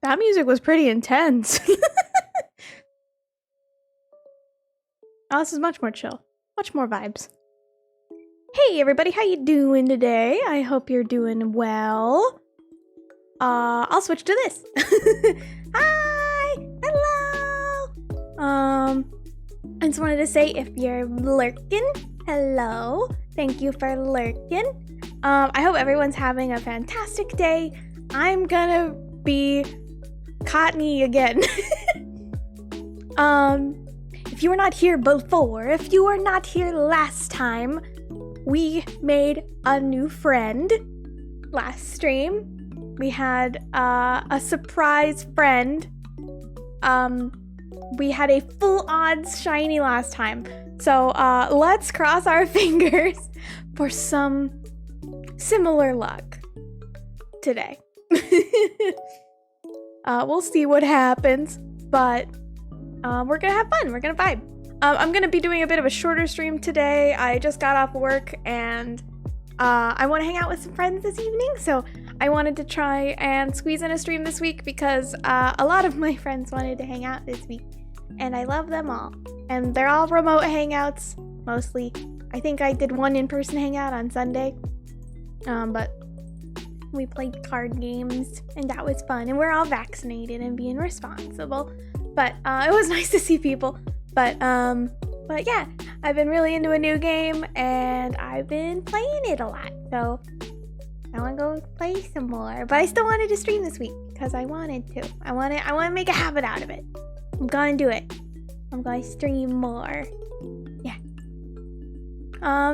That music was pretty intense. Oh, this is much more chill. Much more vibes. Hey everybody, how you doing today? I hope you're doing well. I'll switch to this. Hi! Hello! I just wanted to say if you're lurking, hello. Thank you for lurking. I hope everyone's having a fantastic day. I'm gonna be Cottonee again. If you were not here before, if you were not here last time, we made a new friend last stream. We had a surprise friend. We had a full odds shiny last time. So let's cross our fingers for some similar luck today. We'll see what happens, but we're gonna have fun. We're gonna vibe. I'm gonna be doing a bit of a shorter stream today. I just got off work and I want to hang out with some friends this evening, so I wanted to try and squeeze in a stream this week because a lot of my friends wanted to hang out this week, and I love them all. And they're all remote hangouts, mostly. I think I did one in-person hangout on Sunday, but we played card games, and that was fun. And we're all vaccinated and being responsible, but it was nice to see people. But yeah, I've been really into a new game, and I've been playing it a lot, so I want to go play some more. But I still wanted to stream this week because I wanted to. I want to make a habit out of it. I'm gonna do it. I'm gonna stream more. Yeah.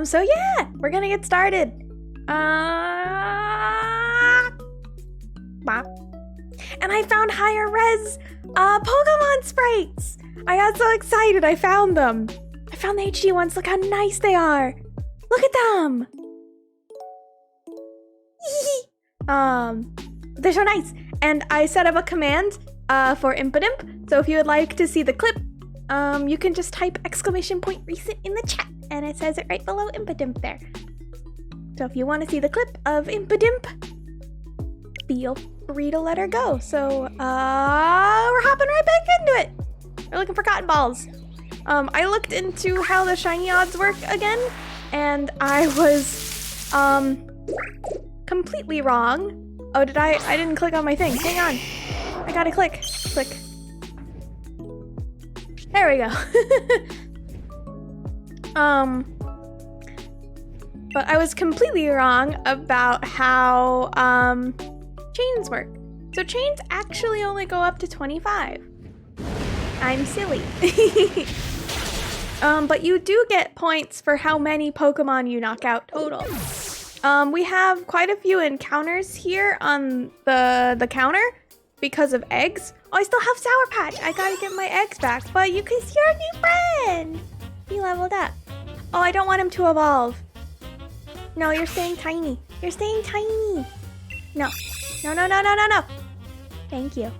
So yeah, we're gonna get started. And I found higher res Pokemon sprites. I got so excited. I found them. I found the HD ones. Look how nice they are. Look at them. They're so nice. And I set up a command for Impidimp. So if you would like to see the clip, you can just type !recent in the chat, and it says it right below Impidimp there. So if you want to see the clip of Impidimp, feel free to let her go. So we're hopping right back into it. We're looking for cotton balls. I looked into how the shiny odds work again, and I was completely wrong. Oh, I didn't click on my thing. Hang on. I gotta click. Click. There we go. But I was completely wrong about how chains work. So chains actually only go up to 25. I'm silly. But you do get points for how many Pokemon you knock out total. We have quite a few encounters here on the counter because of eggs. Oh, I still have Sour Patch. I gotta get my eggs back, but you can see our new friend. He leveled up. Oh, I don't want him to evolve. No, you're staying tiny. You're staying tiny. No. No, no, no, no, no, no. Thank you.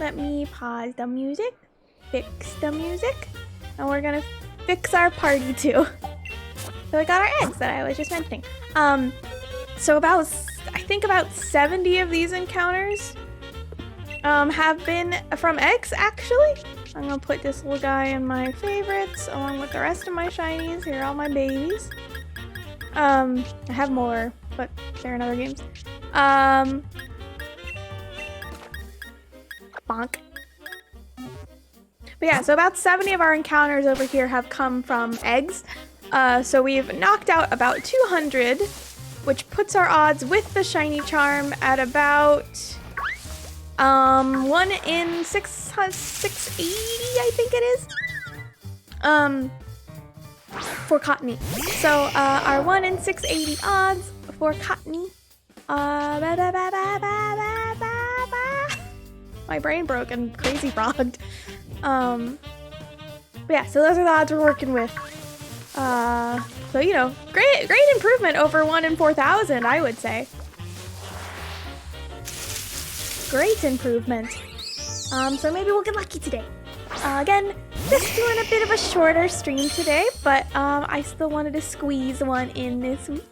Let me pause the music. Fix the music. And we're gonna fix our party too. So we got our eggs that I was just mentioning. So I think about 70 of these encounters have been from eggs, actually. I'm gonna put this little guy in my favorites along with the rest of my shinies. Here are all my babies. I have more, but they're in other games. Bonk. But yeah, so about 70 of our encounters over here have come from eggs. So we've knocked out about 200, which puts our odds with the shiny charm at about 1 in 680, I think it is. For Cottonee. So our 1 in 680 odds for Cottonee. My brain broke and crazy frogged. But yeah, so those are the odds we're working with. So you know, great improvement over 1 in 4,000, I would say. Great improvement. So maybe we'll get lucky today. Again, just doing a bit of a shorter stream today, but I still wanted to squeeze one in this week.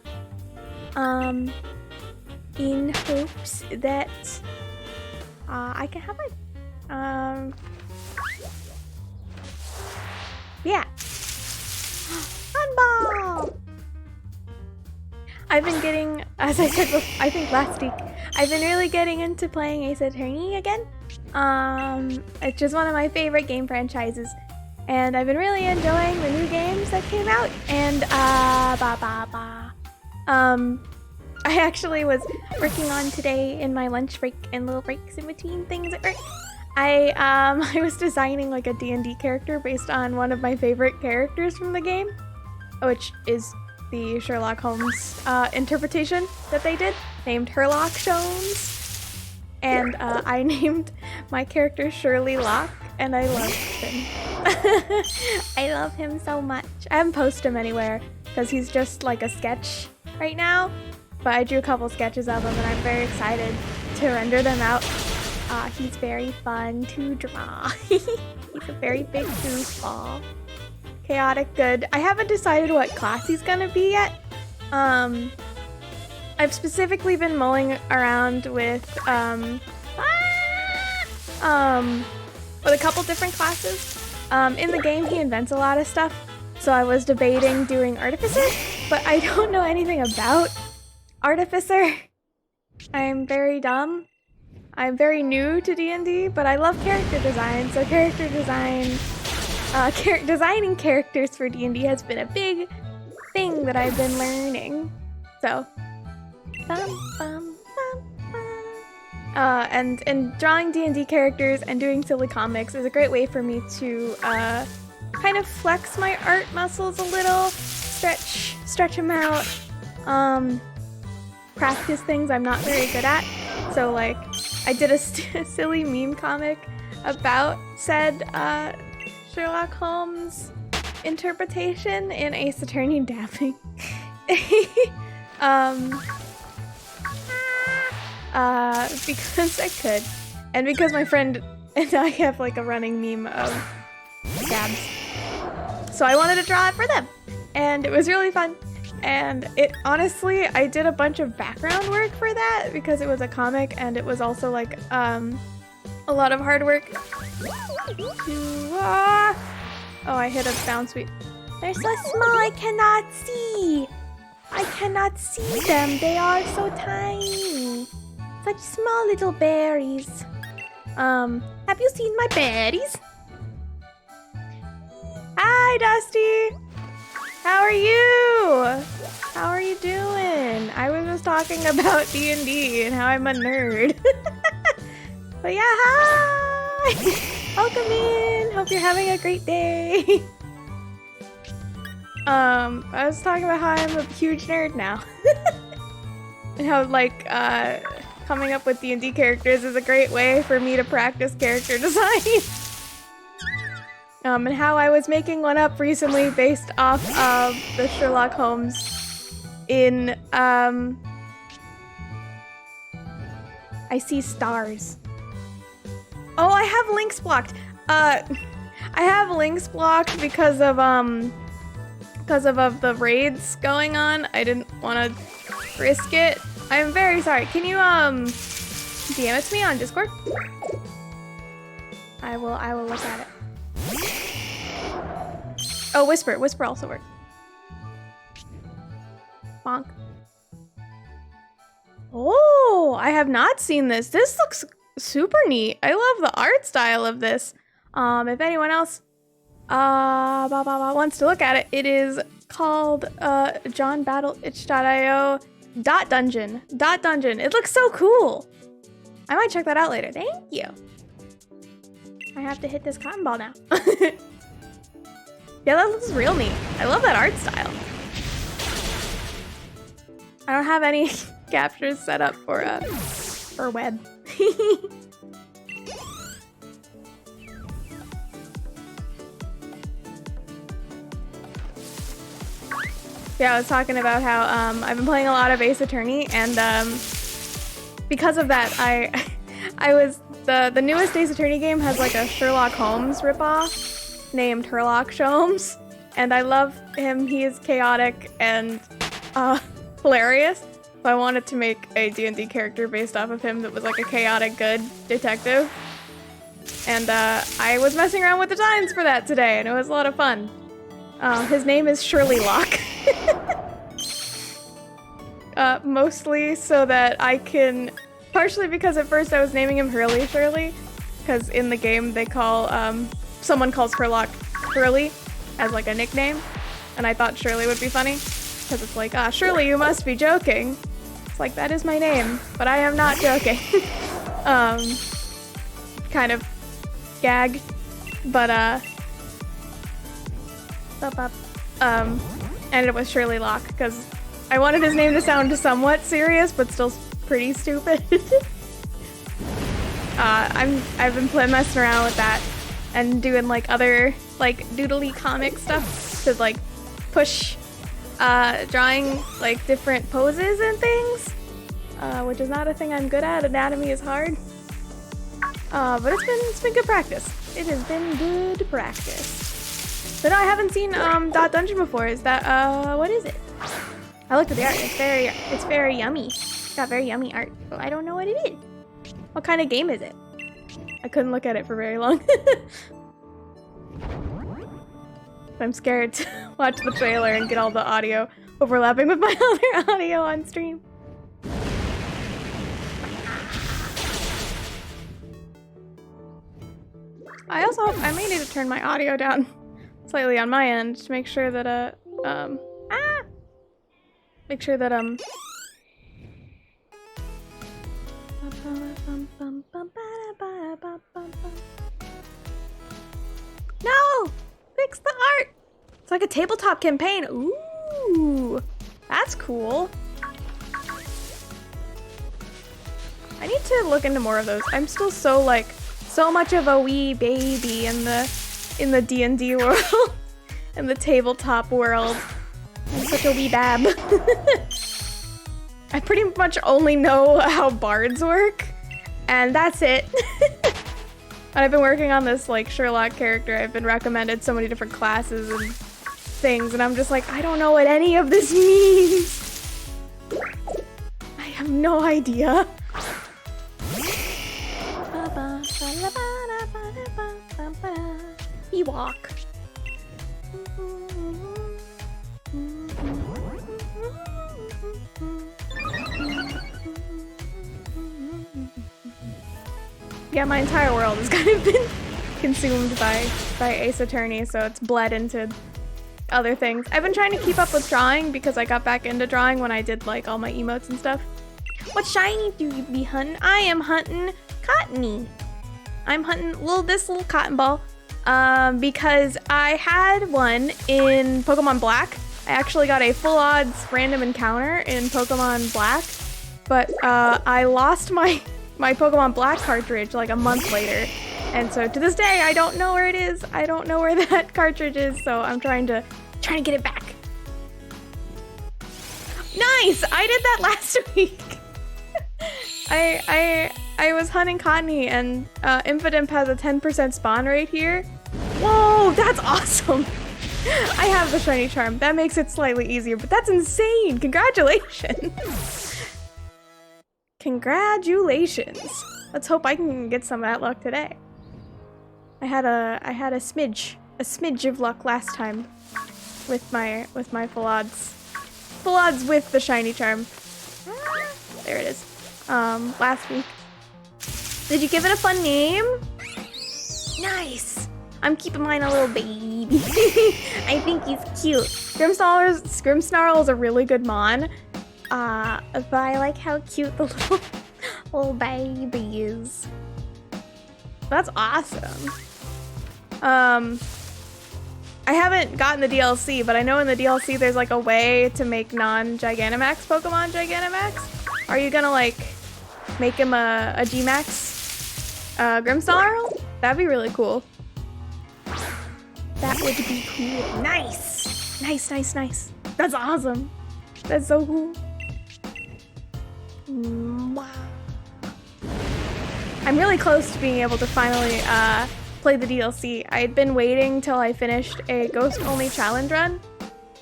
In hopes that I can have one. Yeah. Handball! I've been getting, as I said, I think last week, I've been really getting into playing Ace Attorney again. It's just one of my favorite game franchises, and I've been really enjoying the new games that came out. And I actually was working on today in my lunch break and little breaks in between things at work. I was designing like a D&D character based on one of my favorite characters from the game, which is the Sherlock Holmes interpretation that they did, named Herlock Sholmes. And I named my character Shirley Locke, and I love him. I love him so much. I haven't posted him anywhere because he's just like a sketch right now, but I drew a couple sketches of him and I'm very excited to render them out. He's very fun to draw. He's a very big goofball. Chaotic good. I haven't decided what class he's gonna be yet. I've specifically been mulling around with a couple different classes. In the game, he invents a lot of stuff, so I was debating doing Artificer, but I don't know anything about Artificer. I'm very dumb. I'm very new to D&D, but I love character design, so character design, designing characters for D&D has been a big thing that I've been learning. So, and drawing D&D characters and doing silly comics is a great way for me to kind of flex my art muscles a little, stretch them out, practice things I'm not very good at. So like, I did a silly meme comic about said Sherlock Holmes interpretation in Ace Attorney dabbing. Because I could, and because my friend and I have like a running meme of dabs, so I wanted to draw it for them, and it was really fun. And it honestly, I did a bunch of background work for that because it was a comic, and it was also like a lot of hard work. Oh, I hit a bounce sweep. They're so small, I cannot see. I cannot see them. They are so tiny. Such small little berries. Have you seen my berries? Hi, Dusty. How are you? How are you doing? I was just talking about D&D and how I'm a nerd. But yeah, hi! Welcome in. Hope you're having a great day. I was talking about how I'm a huge nerd now. And how, like, coming up with D&D characters is a great way for me to practice character design. And how I was making one up recently based off of the Sherlock Holmes in, I see stars. Oh, I have links blocked. I have links blocked because of the raids going on. I didn't want to risk it. I'm very sorry. Can you DM it to me on Discord? I will look at it. Oh, Whisper. Whisper also works. Bonk. Oh, I have not seen this. This looks super neat. I love the art style of this. If anyone else wants to look at it, it is called johnbattleitch.io .dungeon. It looks so cool. I might check that out later. Thank you. I have to hit this cotton ball now. Yeah, that looks real neat. I love that art style. I don't have any captures set up for web. Yeah, I was talking about how I've been playing a lot of Ace Attorney, and because of that, I was the newest Ace Attorney game has like a Sherlock Holmes ripoff named Herlock Sholmes, and I love him. He is chaotic and hilarious. So I wanted to make a D&D character based off of him that was like a chaotic good detective. And I was messing around with the designs for that today, and it was a lot of fun. His name is Shirley Locke. Mostly so that I can... Partially because at first I was naming him Hurley Shirley, because in the game they call... someone calls Herlock Hurley as like a nickname, and I thought Shirley would be funny, because it's like, Shirley, you must be joking. It's like, that is my name, but I am not joking. Kind of gag, but ended up with Shirley Locke because I wanted his name to sound somewhat serious but still pretty stupid. I've been messing around with that and doing like other like doodly comic stuff to like push drawing like different poses and things, which is not a thing I'm good at. Anatomy is hard, but it's been good practice. It has been good practice. But no, I haven't seen Dot Dungeon before. Is that what is it? I looked at the art. It's very yummy. It's got very yummy art. But I don't know what it is. What kind of game is it? I couldn't look at it for very long. I'm scared to watch the trailer and get all the audio overlapping with my other audio on stream. I may need to turn my audio down slightly on my end to make sure that no! Fix the art! It's like a tabletop campaign. Ooh, that's cool. I need to look into more of those. I'm still so much of a wee baby in the D&D world, in the tabletop world. I'm such a wee bab. I pretty much only know how bards work, and that's it. And I've been working on this like Sherlock character. I've been recommended so many different classes and things, and I'm just like, I don't know what any of this means. I have no idea. Ewok. Yeah, my entire world has kind of been consumed by Ace Attorney, so it's bled into other things. I've been trying to keep up with drawing because I got back into drawing when I did like all my emotes and stuff. What shiny do you be hunting? I am hunting Cottonee. I'm hunting this little cotton ball because I had one in Pokemon Black. I actually got a full odds random encounter in Pokemon Black, but I lost my Pokemon Black cartridge like a month later, And so to this day, I don't know where it is. I don't know where that cartridge is, so I'm trying to get it back. Nice! I did that last week. I was hunting Cottonee, and Infidimp has a 10% spawn rate here. Whoa, that's awesome! I have the shiny charm. That makes it slightly easier, but that's insane! Congratulations! Congratulations! Let's hope I can get some of that luck today. I had a smidge of luck last time with my full odds. Full odds with the shiny charm. Ah, there it is. Last week. Did you give it a fun name? Nice! I'm keeping mine a little baby. I think he's cute. Grimmsnarl is a really good mon. But I like how cute the little baby is. That's awesome. I haven't gotten the DLC, but I know in the DLC there's like a way to make non-Gigantamax Pokemon Gigantamax. Are you gonna like make him a G-Max Grimmsnarl? That'd be really cool. That would be cool. Nice! Nice, nice, nice. That's awesome. That's so cool. Wow. I'm really close to being able to finally play the DLC. I'd been waiting till I finished a ghost-only challenge run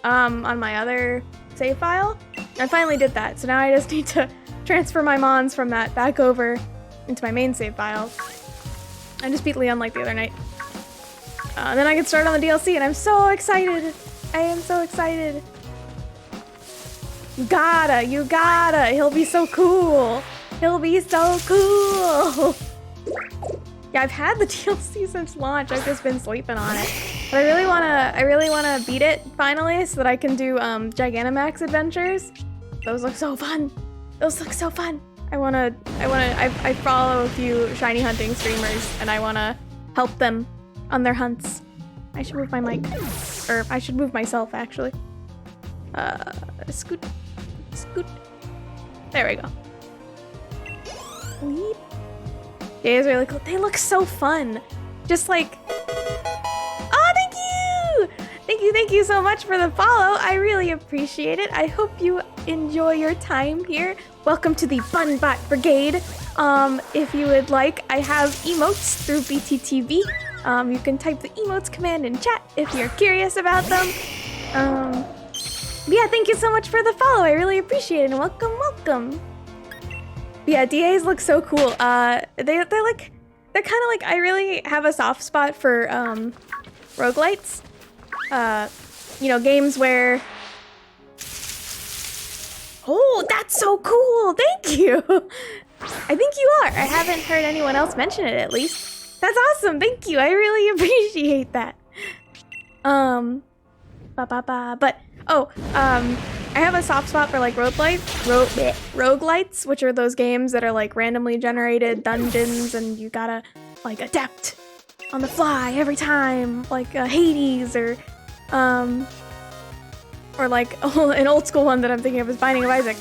on my other save file. I finally did that, so now I just need to transfer my mons from that back over into my main save file. I just beat Leon like the other night. And then I can start on the DLC, and I'm so excited! I am so excited! You gotta! He'll be so cool! He'll be so cool! Yeah, I've had the DLC since launch. I've just been sleeping on it. But I really wanna beat it finally so that I can do Gigantamax adventures. Those look so fun! Those look so fun! I follow a few shiny hunting streamers, and I wanna help them on their hunts. I should move my mic. Or I should move myself, actually. Scoot. Scoot. There we go. Weep. Yeah, it's really cool. They look so fun. Just like... Oh, thank you! Thank you so much for the follow. I really appreciate it. I hope you enjoy your time here. Welcome to the Bunbot Brigade. If you would like, I have emotes through BTTV. You can type the emotes command in chat if you're curious about them. Yeah, thank you so much for the follow. I really appreciate it, and welcome. Yeah, DAs look so cool. They're kind of like, I really have a soft spot for roguelites. You know, games where... Oh, that's so cool! Thank you! I think you are. I haven't heard anyone else mention it, at least. That's awesome! Thank you! I really appreciate that. I have a soft spot for like roguelites, which are those games that are like randomly generated dungeons and you gotta like adapt on the fly every time, like Hades or like an old school one that I'm thinking of is Binding of Isaac.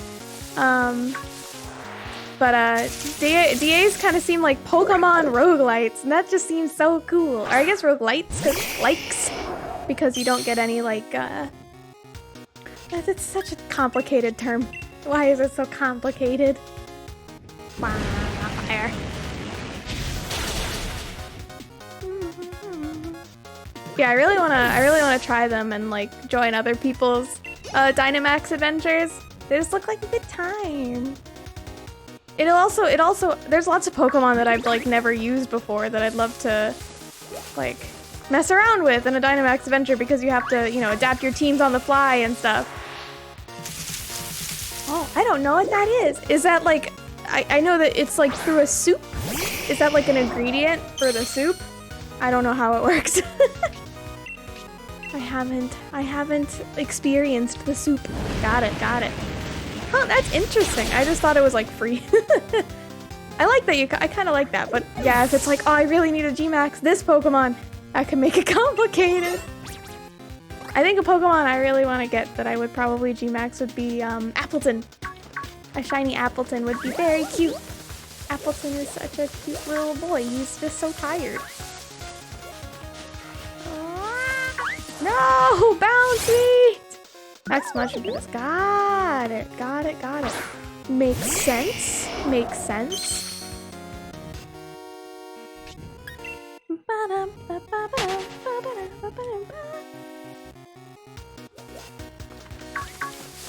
DAs kind of seem like Pokemon roguelites, and that just seems so cool. Or I guess roguelites, because you don't get any like it's such a complicated term. Why is it so complicated? Wow, fire. Yeah, I really wanna try them and like join other people's Dynamax adventures. They just look like a good time. It also there's lots of Pokemon that I've like never used before that I'd love to like mess around with in a Dynamax adventure because you have to, you know, adapt your teams on the fly and stuff. Oh, I don't know what that is. Is that like, I know that it's like through a soup? Is that like an ingredient for the soup? I don't know how it works. I haven't experienced the soup. Got it. Oh, that's interesting. I just thought it was like free. I like that I kind of like that, but yeah, if it's like, oh, I really need a G-Max this Pokemon, that can make it complicated. I think a Pokemon I really want to get that I would probably G-Max would be Appleton. A shiny Appleton would be very cute. Appleton is such a cute little boy. He's just so tired. No! Bouncy! Next mushroom for this. Got it. Got it. Got it. Makes sense. Makes sense.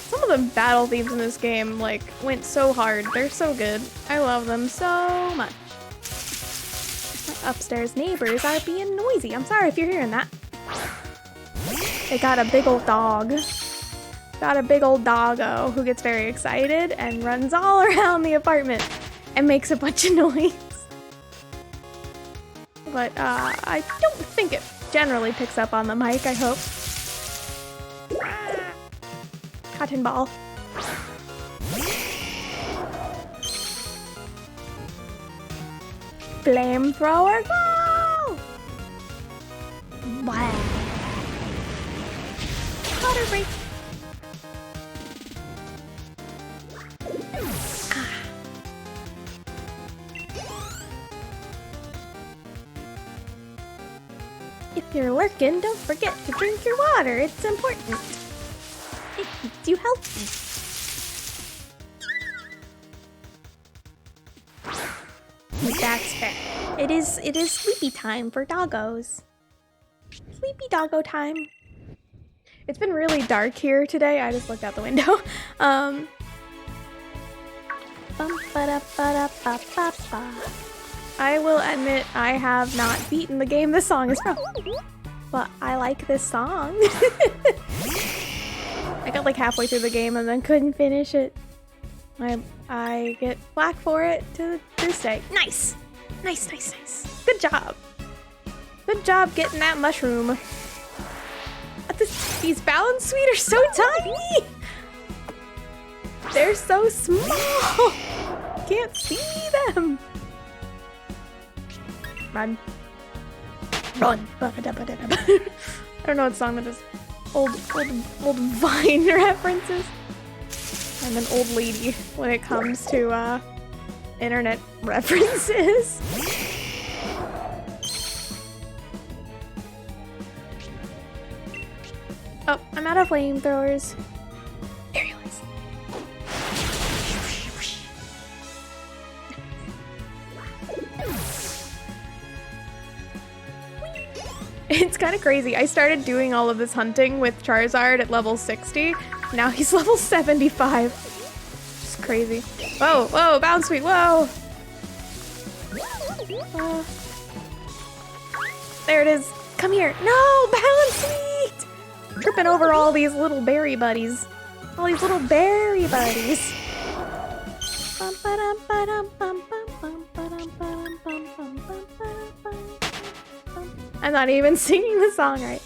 Some of the battle themes in this game, like, went so hard. They're so good. I love them so much. My upstairs neighbors are being noisy. I'm sorry if you're hearing that. They got a big old dog. Got a big old doggo who gets very excited and runs all around the apartment and makes a bunch of noise. But I don't think it generally picks up on the mic, I hope. Cotton ball. Flamethrower, go! Wow. Water break. If you're lurking, don't forget to drink your water. It's important. It keeps you healthy. That's fair. It is sleepy time for doggos. Sleepy doggo time. It's been really dark here today. I just looked out the window. I will admit I have not beaten the game this song is from, but I like this song. I got like halfway through the game and then couldn't finish it. I get flack for it to this day. Nice! Nice, nice, nice. Good job. Good job getting that mushroom. These balance suite are so tiny! They're so small! Can't see them! Run. Run. I don't know what song that is. Old Vine references. I'm an old lady when it comes to internet references. Oh, I'm out of flamethrowers. There he was. It's kind of crazy. I started doing all of this hunting with Charizard at level 60. Now he's level 75. Just crazy. Whoa, whoa, bounce sweet, whoa! There it is. Come here. No, bounce sweet! Tripping over all these little berry buddies. All these little berry buddies. I'm not even singing the song right.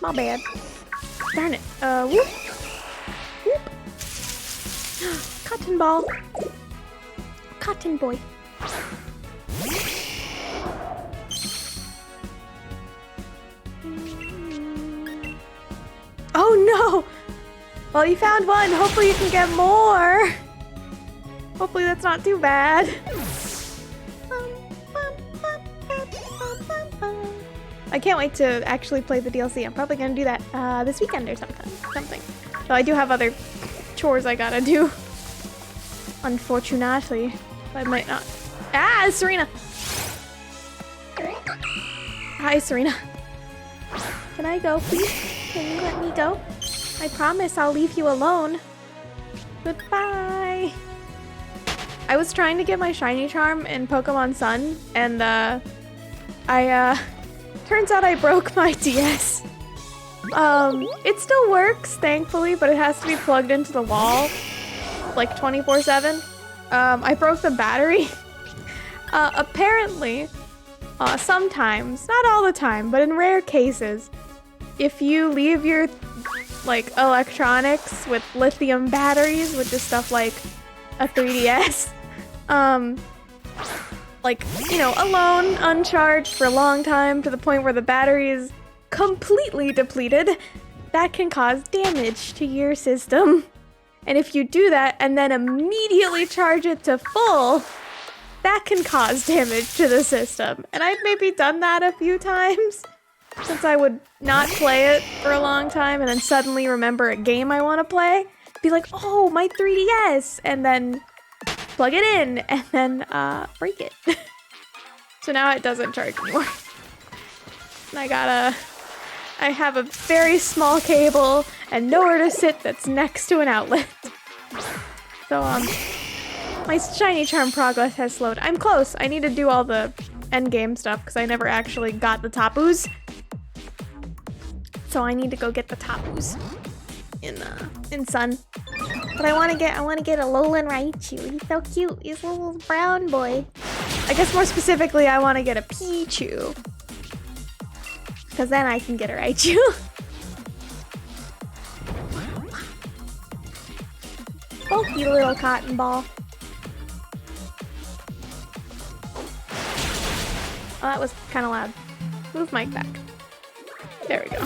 My bad. Darn it. Whoop. Whoop. Cotton ball. Cotton boy. Oh no! Well, you found one. Hopefully you can get more. Hopefully that's not too bad. I can't wait to actually play the DLC. I'm probably gonna do that this weekend or something. So I do have other chores I gotta do. Unfortunately, I might not. Ah, Serena! Hi, Serena. Can I go, please? Can you let me go? I promise I'll leave you alone. Goodbye. I was trying to get my shiny charm in Pokemon Sun, and turns out I broke my DS. It still works, thankfully, but it has to be plugged into the wall, like 24/7. I broke the battery. Apparently, sometimes, not all the time, but in rare cases, if you leave your, like, electronics with lithium batteries, which is stuff like a 3DS, like, you know, alone, uncharged for a long time to the point where the battery is completely depleted, that can cause damage to your system. And if you do that and then immediately charge it to full, that can cause damage to the system. And I've maybe done that a few times since I would not play it for a long time and then suddenly remember a game I want to play. Be like, oh, my 3DS, and then plug it in and then break it. So now it doesn't charge anymore. And I have a very small cable and nowhere to sit that's next to an outlet. So my shiny charm progress has slowed. I'm close. I need to do all the end game stuff because I never actually got the Tapus. So I need to go get the Tapus in Sun. But I want to get a Alolan Raichu. He's so cute. He's a little brown boy. I guess more specifically, I want to get a Pichu. Because then I can get a Raichu. Bulky little cotton ball. Oh, that was kind of loud. Move mic back. There we go.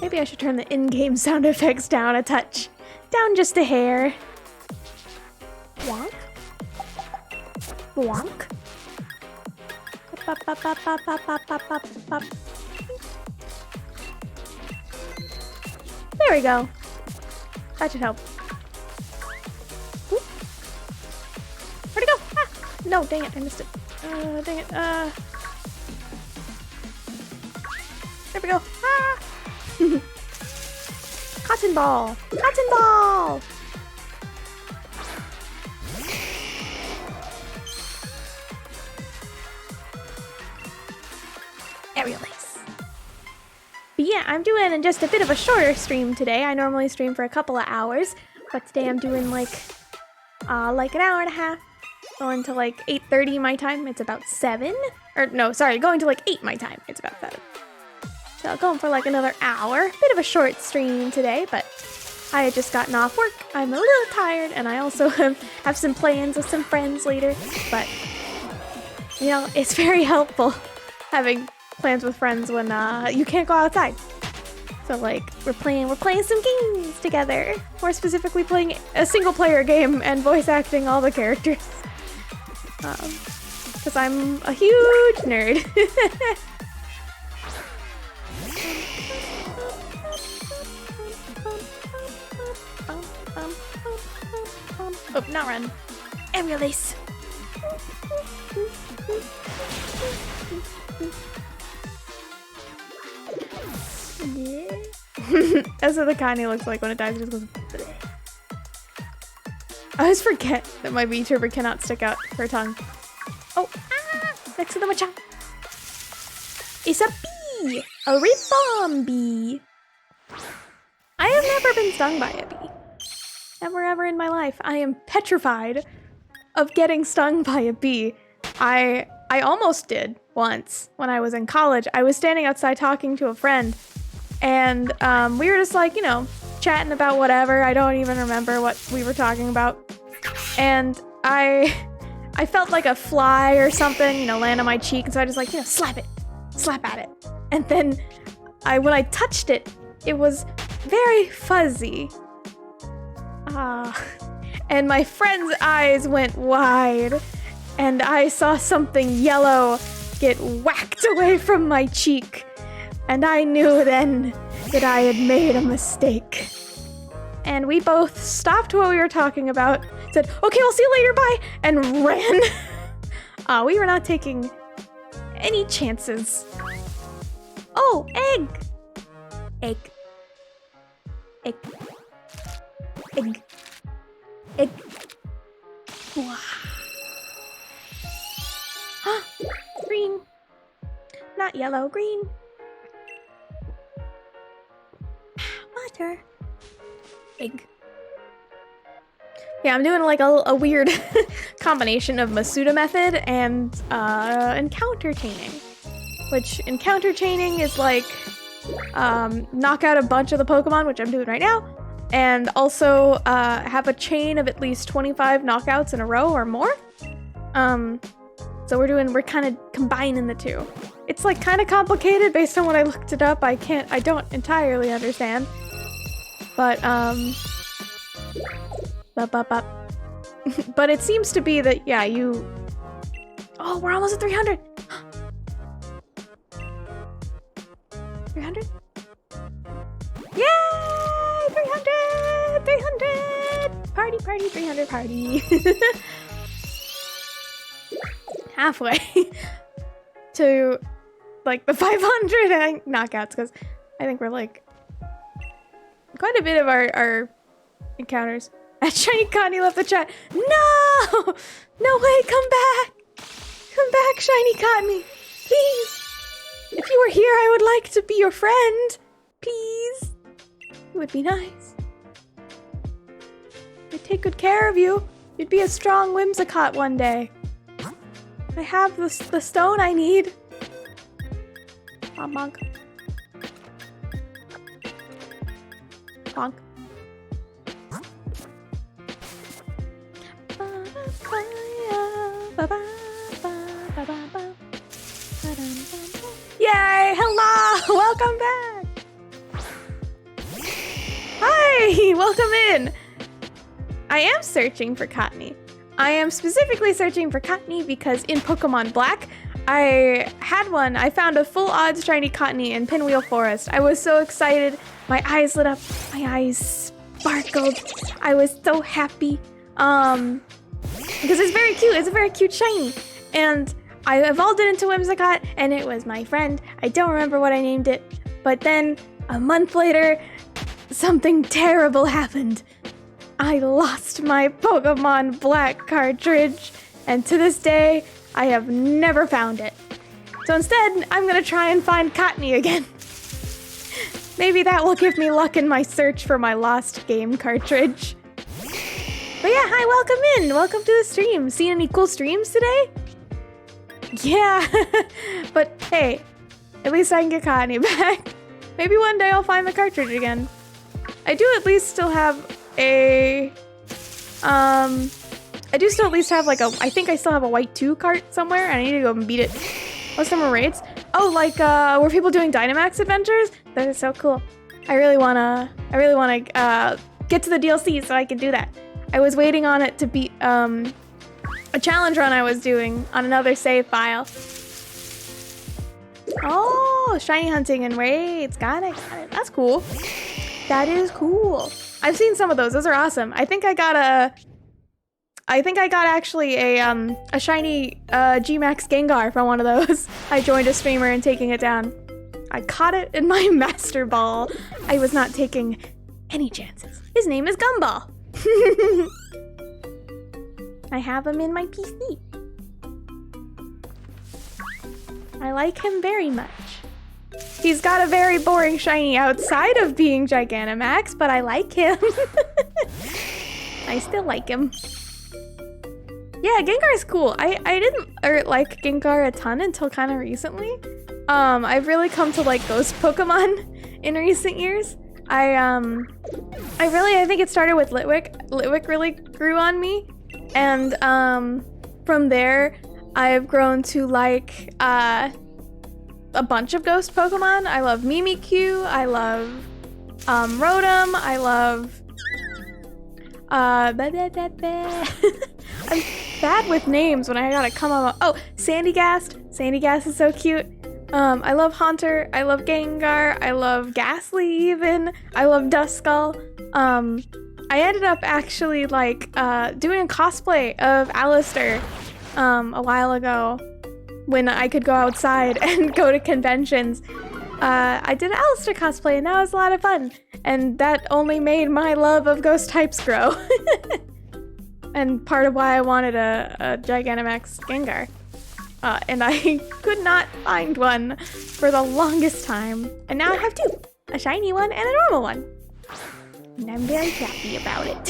Maybe I should turn the in-game sound effects down a touch. Down just a hair. Wonk. Wonk. Bop, bop, bop, bop, bop, bop, bop, bop, bop. There we go. That should help. Oop. Where'd it go? Ah! No, dang it, I missed it. Dang it, There we go. Ah! Cotton ball! Cotton ball! Aerial Ace. But yeah, I'm doing just a bit of a shorter stream today. I normally stream for a couple of hours, but today I'm doing like an hour and a half. Going to like 8:30 my time, it's about 7. Or no, sorry, going to like 8 my time, it's about 7. So going for like another hour. Bit of a short stream today, but I had just gotten off work. I'm a little tired, and I also have some plans with some friends later. But, you know, it's very helpful having plans with friends when you can't go outside. So like, we're playing some games together. More specifically, playing a single-player game and voice acting all the characters. Because I'm a huge nerd. Oh, not run. Aerial Ace. Yeah. That's what the Cottonee looks like when it dies. It just goes. Bleh. I always forget that my VTuber cannot stick out her tongue. Oh, next to the Machamp. It's a bee! A reborn bee! I have never been stung by a bee. Never ever in my life. I am petrified of getting stung by a bee. I almost did once when I was in college. I was standing outside talking to a friend, and we were just like, you know, chatting about whatever. I don't even remember what we were talking about. And I felt like a fly or something, you know, land on my cheek, and so I just like, you know, slap at it. And then when I touched it, it was very fuzzy. And my friend's eyes went wide, and I saw something yellow get whacked away from my cheek. And I knew then that I had made a mistake. And we both stopped what we were talking about, said, okay, we'll see you later, bye, and ran. We were not taking any chances. Oh, egg! Egg. Egg. Egg. Egg. Wow. Green. Not yellow, green. Butter. Egg. Yeah, I'm doing like a weird combination of Masuda method and encounter chaining. Which encounter chaining is like knock out a bunch of the Pokemon, which I'm doing right now, and also have a chain of at least 25 knockouts in a row or more. So we're kind of combining the two. It's like kind of complicated based on when I looked it up. I don't entirely understand. But But it seems to be that, yeah, you... Oh, we're almost at 300! 300? Yay! 300! 300! Party, party, 300 party. Halfway to, like, the 500 knockouts, because I think we're, like, quite a bit of our encounters. Shiny Cottonee left the chat. No! No way, come back! Come back, Shiny Cottonee! Please! If you were here, I would like to be your friend! Please! It would be nice. I'd take good care of you. You'd be a strong Whimsicott one day. I have the stone I need. Bonk. Bonk. Yay! Hello! Welcome back! Hi! Welcome in! I am searching for Cottonee. I am specifically searching for Cottonee because in Pokemon Black, I had one. I found a full odds shiny Cottonee in Pinwheel Forest. I was so excited. My eyes lit up. My eyes sparkled. I was so happy. Because it's very cute. It's a very cute shiny. And I evolved it into Whimsicott, and it was my friend. I don't remember what I named it. But then, a month later, something terrible happened. I lost my Pokemon Black cartridge, and to this day, I have never found it. So instead, I'm gonna try and find Cottonee again. Maybe that will give me luck in my search for my lost game cartridge. But yeah, hi, welcome in. Welcome to the stream. Seen any cool streams today? Yeah, but hey, at least I can get Cottonee back. Maybe one day I'll find the cartridge again. I do at least still have a, I do still at least have like a, I think I still have a white 2 cart somewhere, and I need to go and beat it. Most of them are raids. Oh, like, were people doing Dynamax adventures? That is so cool. I really wanna get to the DLC so I can do that. I was waiting on it to beat, a challenge run I was doing on another save file. Oh, shiny hunting and raids. Got it, got it. That's cool. That is cool. I've seen some of those. Those are awesome. I think I got actually a shiny G-Max Gengar from one of those. I joined a streamer and taking it down. I caught it in my Master Ball. I was not taking any chances. His name is Gumball. I have him in my PC. I like him very much. He's got a very boring shiny outside of being Gigantamax, but I like him. I still like him. Yeah, Gengar is cool. I didn't like Gengar a ton until kind of recently. I've really come to like Ghost Pokemon in recent years. I think it started with Litwick. Litwick really grew on me. And from there, I've grown to like a bunch of Ghost Pokemon. I love Mimikyu. I love Rotom. I love I'm bad with names when I gotta come up. Oh, Sandygast. Sandygast is so cute. I love Haunter. I love Gengar. I love Ghastly even. I love Duskull. I ended up actually like doing a cosplay of Alistair a while ago when I could go outside and go to conventions. I did an Alistair cosplay and that was a lot of fun. And that only made my love of ghost types grow. And part of why I wanted a Gigantamax Gengar. And I could not find one for the longest time. And now I have 2. A shiny one and a normal one. And I'm very happy about it.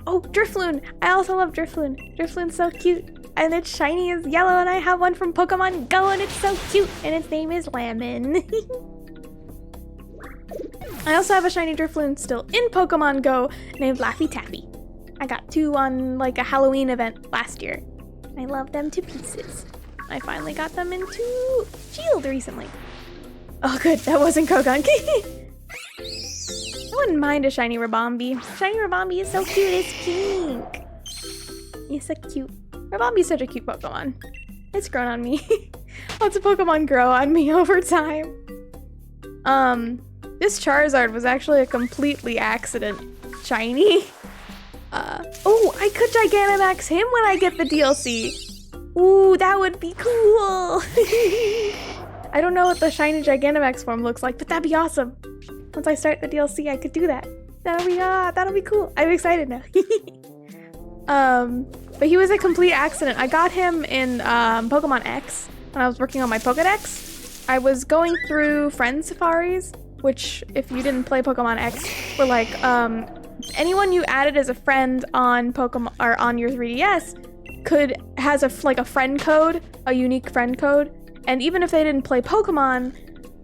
Oh, Drifloon! I also love Drifloon. Drifloon's so cute. And its shiny is yellow and I have one from Pokemon Go and it's so cute. And its name is Lemon. I also have a shiny Drifloon still in Pokemon Go named Laffy Taffy. I got 2 on like a Halloween event last year. I love them to pieces. I finally got them into Shield recently. Oh good, that wasn't Koganki. wouldn't mind a shiny Rabombi. Shiny Rabombi is so cute, it's pink. He's so cute. Rabombi's such a cute Pokemon. It's grown on me. Lots of Pokemon grow on me over time. This Charizard was actually a completely accident shiny. Oh, I could Gigantamax him when I get the DLC. Ooh, that would be cool. I don't know what the shiny Gigantamax form looks like, but that'd be awesome. Once I start the DLC, I could do that. That'll be cool. I'm excited now. But he was a complete accident. I got him in Pokemon X when I was working on my Pokedex. I was going through friend safaris, which, if you didn't play Pokemon X, were like anyone you added as a friend on Pokemon or on your 3DS has a friend code, a unique friend code, and even if they didn't play Pokemon,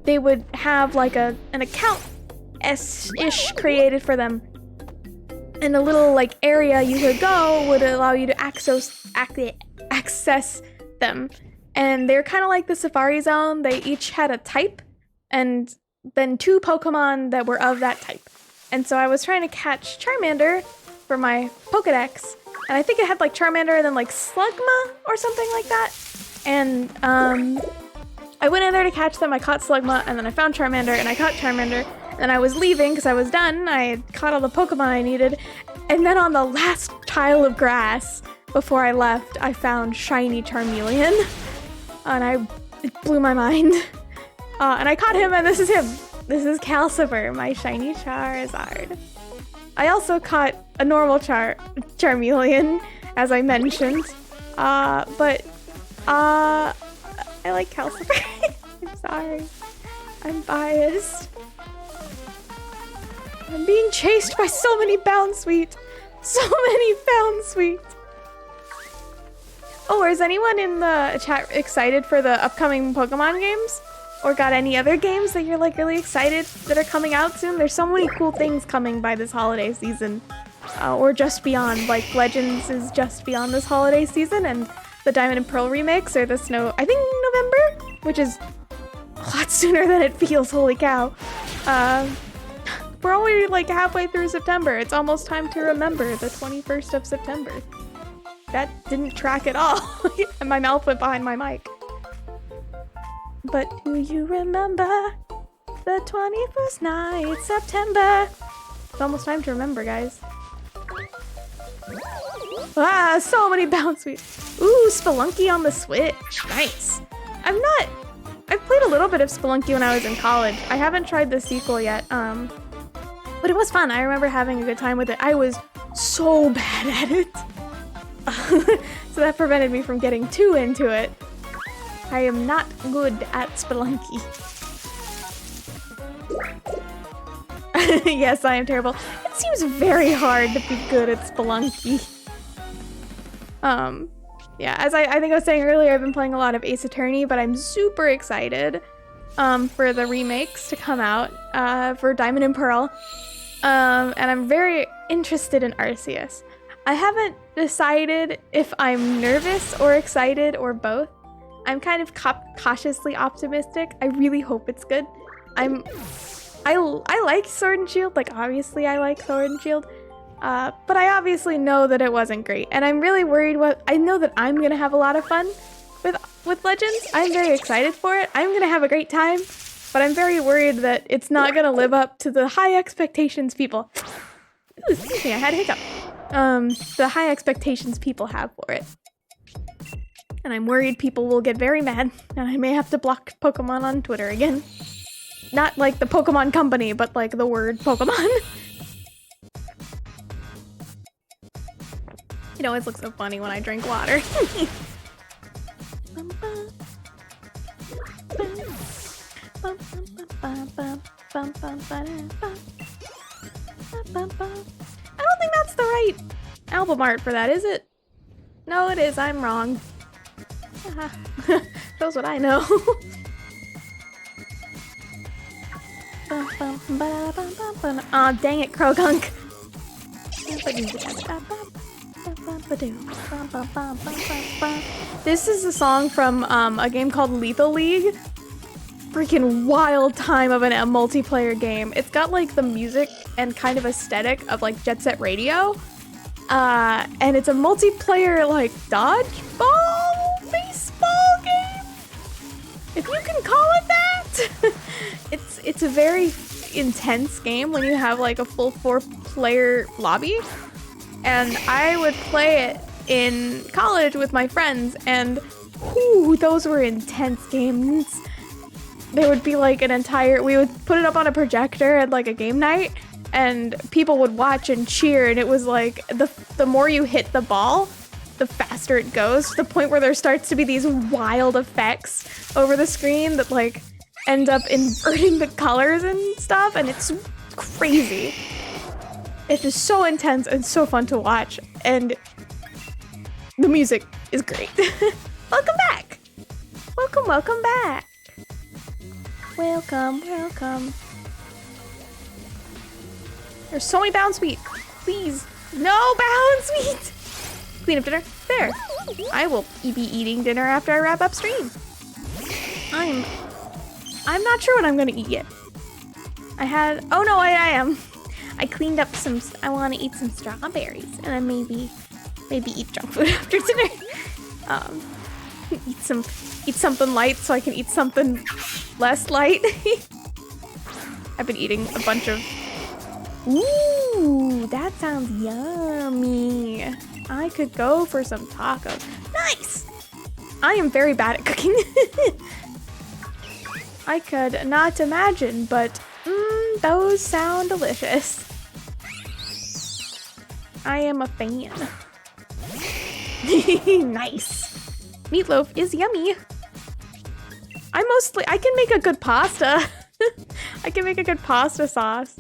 they would have like an account ish created for them. And the little like area you could go would allow you to access them. And they're kind of like the Safari Zone. They each had a type and then 2 Pokemon that were of that type. And so I was trying to catch Charmander for my Pokedex. And I think it had like Charmander and then like Slugma or something like that. And I went in there to catch them. I caught Slugma and then I found Charmander and I caught Charmander. And I was leaving because I was done. I had caught all the Pokemon I needed. And then on the last tile of grass before I left, I found shiny Charmeleon. And it blew my mind. And I caught him, and this is him. This is Calcifer, my shiny Charizard. I also caught a normal Charmeleon, as I mentioned. But I like Calcifer. I'm sorry. I'm biased. I'm being chased by so many Bounsweet. So many Bounsweet. Oh, is anyone in the chat excited for the upcoming Pokemon games? Or got any other games that you're like really excited that are coming out soon? There's so many cool things coming by this holiday season. Or just beyond, like Legends is just beyond this holiday season, and the Diamond and Pearl remakes are the I think November, which is a lot sooner than it feels, holy cow. We're only like halfway through September. It's almost time to remember the 21st of September. That didn't track at all. And my mouth went behind my mic. But do you remember the 21st night, September? It's almost time to remember, guys. Ah, so many Bounsweet. Ooh, Spelunky on the Switch. Nice. I've played a little bit of Spelunky when I was in college. I haven't tried the sequel yet. But it was fun. I remember having a good time with it. I was so bad at it. So that prevented me from getting too into it. I am not good at Spelunky. Yes, I am terrible. It seems very hard to be good at Spelunky. Yeah, as I think I was saying earlier, I've been playing a lot of Ace Attorney, but I'm super excited for the remakes to come out for Diamond and Pearl. And I'm very interested in Arceus. I haven't decided if I'm nervous or excited or both. I'm kind of cautiously optimistic. I really hope it's good. I like Sword and Shield. Like, obviously I like Sword and Shield. But I obviously know that it wasn't great. And I'm really worried I know that I'm gonna have a lot of fun with Legends. I'm very excited for it. I'm gonna have a great time. But I'm very worried that it's not gonna live up to the high expectations people. Ooh, excuse me, I had a hiccup. The high expectations people have for it. And I'm worried people will get very mad, and I may have to block Pokemon on Twitter again. Not like the Pokemon company, but like the word Pokemon. It always looks so funny when I drink water. I don't think that's the right album art for that, is it? No, it is. I'm wrong. Shows what I know. Aw, dang it, Krogunk. This is a song from a game called Lethal League. Freaking wild time of a multiplayer game. It's got like the music and kind of aesthetic of like Jet Set Radio. And it's a multiplayer like dodgeball baseball game, if you can call it that. It's a very intense game when you have like a full 4-player lobby, and I would play it in college with my friends, and whew, those were intense games. There would be like we would put it up on a projector at like a game night, and people would watch and cheer, and it was like the more you hit the ball, the faster it goes, to the point where there starts to be these wild effects over the screen that like end up inverting the colors and stuff, and it's crazy. It is so intense and so fun to watch, and the music is great. Welcome back! Welcome back! Welcome. There's so many bounce meat. Please, no bounce meat! Clean up dinner. There. I will be eating dinner after I wrap up stream. I'm not sure what I'm gonna eat yet. Oh no, I am. I cleaned up I want to eat some strawberries, and then maybe eat junk food after dinner. Eat something light so I can eat something less light. I've been eating a bunch of. Ooh, that sounds yummy. I could go for some tacos. Nice. I am very bad at cooking. I could not imagine, but those sound delicious. I am a fan. Nice. Meatloaf is yummy. I can make a good pasta. I can make a good pasta sauce.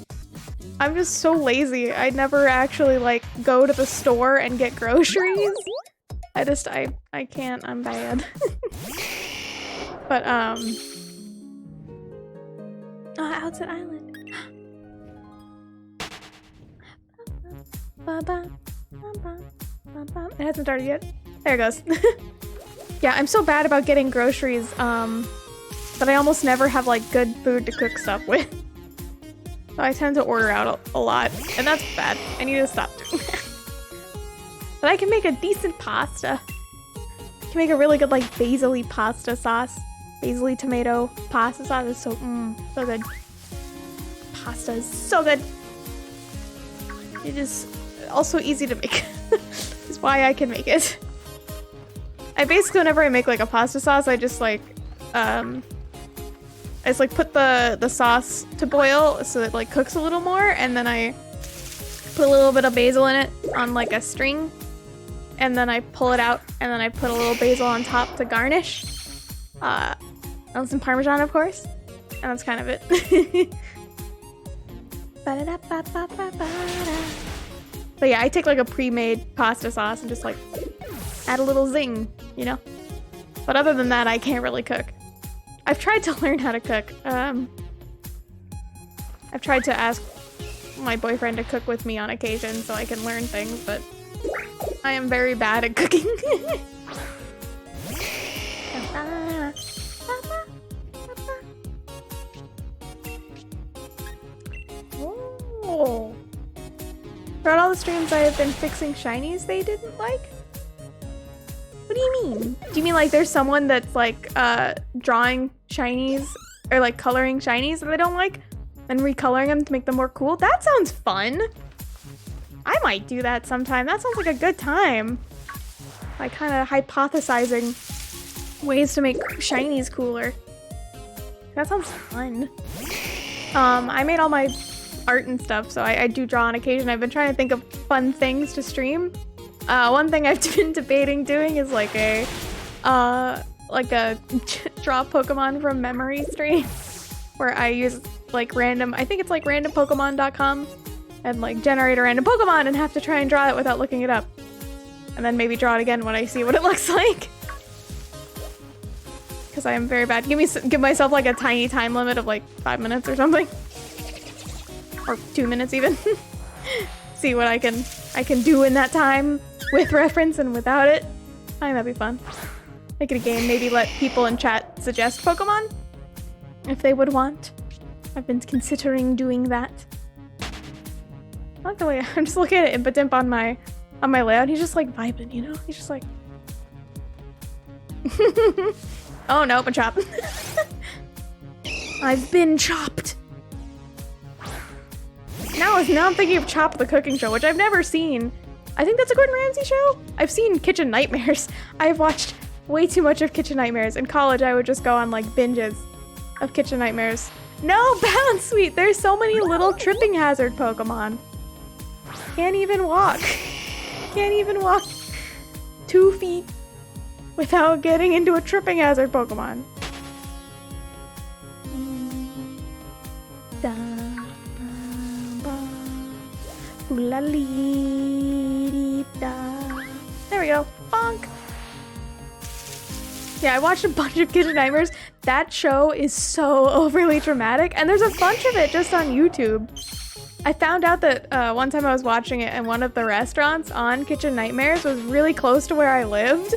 I'm just so lazy. I never actually like go to the store and get groceries. I can't, I'm bad. But Outside Island. It hasn't started yet. There it goes. Yeah, I'm so bad about getting groceries, that I almost never have like good food to cook stuff with. So I tend to order out a lot, and that's bad. I need to stop doing that. But I can make a decent pasta. I can make a really good like basil-y pasta sauce. Basil-y tomato pasta sauce is so good. Pasta is so good. It is also easy to make. That's why I can make it. I basically, whenever I make like a pasta sauce, I just like put the sauce to boil so it like cooks a little more, and then I put a little bit of basil in it on like a string, and then I pull it out, and then I put a little basil on top to garnish. And some Parmesan, of course. And that's kind of it. But yeah, I take like a pre-made pasta sauce and just like add a little zing, you know? But other than that, I can't really cook. I've tried to learn how to cook. I've tried to ask my boyfriend to cook with me on occasion so I can learn things, but I am very bad at cooking. Oh. Throughout all the streams I have been fixing shinies they didn't like? What do you mean? Do you mean like there's someone that's like drawing shinies or like coloring shinies that they don't like and recoloring them to make them more cool? That sounds fun. I might do that sometime. That sounds like a good time. Like kind of hypothesizing ways to make shinies cooler. That sounds fun. I made all my art and stuff, so I do draw on occasion. I've been trying to think of fun things to stream. One thing I've been debating doing is like a draw Pokemon from memory stream, where I use like random, I think it's like randompokemon.com, and like generate a random Pokemon and have to try and draw it without looking it up. And then maybe draw it again when I see what it looks like. Because I am very bad. Give myself like a tiny time limit of like 5 minutes or something. Or 2 minutes even. See what I can do in that time with reference and without it. I think that'd be fun. Make it a game, maybe let people in chat suggest Pokemon if they would want. I've been considering doing that. I like the way I'm just looking at Impidimp on my layout. He's just like vibing, you know? He's just like... Oh no, I'm chopped. I've been chopped. Now I'm thinking of Chop the cooking show, which I've never seen. I think that's a Gordon Ramsay show. I've seen Kitchen Nightmares. I've watched way too much of Kitchen Nightmares. In college, I would just go on like binges of Kitchen Nightmares. No, Bounce Sweet. There's so many little tripping hazard Pokemon. Can't even walk. Can't even walk 2 feet without getting into a tripping hazard Pokemon. There we go. Bonk. Yeah, I watched a bunch of Kitchen Nightmares. That show is so overly dramatic, and there's a bunch of it just on YouTube. I found out that one time I was watching it, and one of the restaurants on Kitchen Nightmares was really close to where I lived.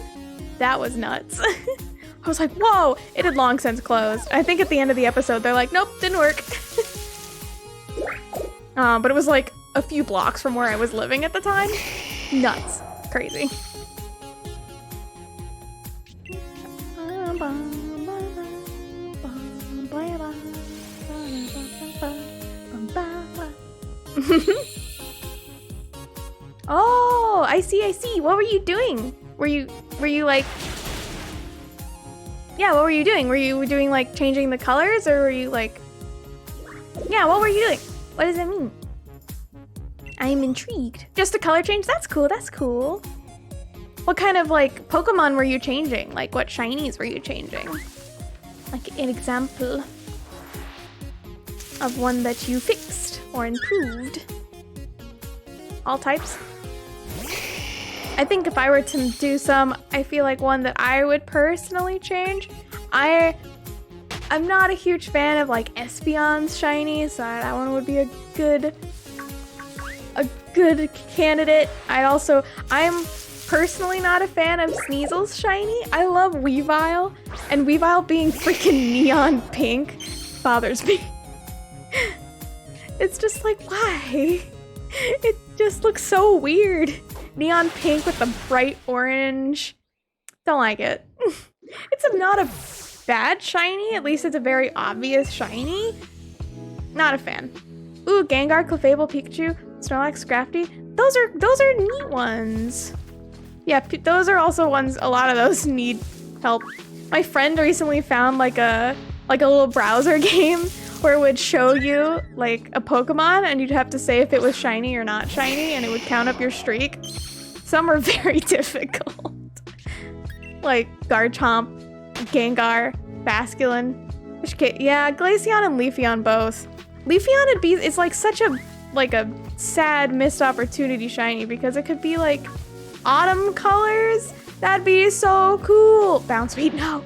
That was nuts. I was like, whoa! It had long since closed. I think at the end of the episode, they're like, nope, didn't work. But it was like a few blocks from where I was living at the time. Nuts. Crazy. Oh, I see. What were you doing? Were you like... Yeah, what were you doing? Were you doing like changing the colors, or were you like... Yeah, what were you doing? What does that mean? I'm intrigued. Just a color change? That's cool, that's cool. What kind of like Pokemon were you changing? Like what shinies were you changing? Like an example of one that you fixed or improved. All types? I think if I were to do some, I feel like one that I would personally change. I'm not a huge fan of like Espeon's shiny, so that one would be a good candidate. I'm personally not a fan of Sneasel's shiny. I love Weavile, and Weavile being freaking neon pink bothers me. It's just like, why? It just looks so weird. Neon pink with the bright orange. Don't like it. It's not a bad shiny, at least it's a very obvious shiny. Not a fan. Ooh, Gengar, Clefable, Pikachu, Snorlax, Scrafty. Those are neat ones. Yeah, those are also ones, a lot of those need help. My friend recently found like a little browser game where it would show you like a Pokemon and you'd have to say if it was shiny or not shiny, and it would count up your streak. Some are very difficult. Like Garchomp, Gengar, Basculin. Yeah, Glaceon and Leafeon both. Leafeon is like such a sad missed opportunity shiny, because it could be like autumn colors. That'd be so cool. Bounce Sweet, no.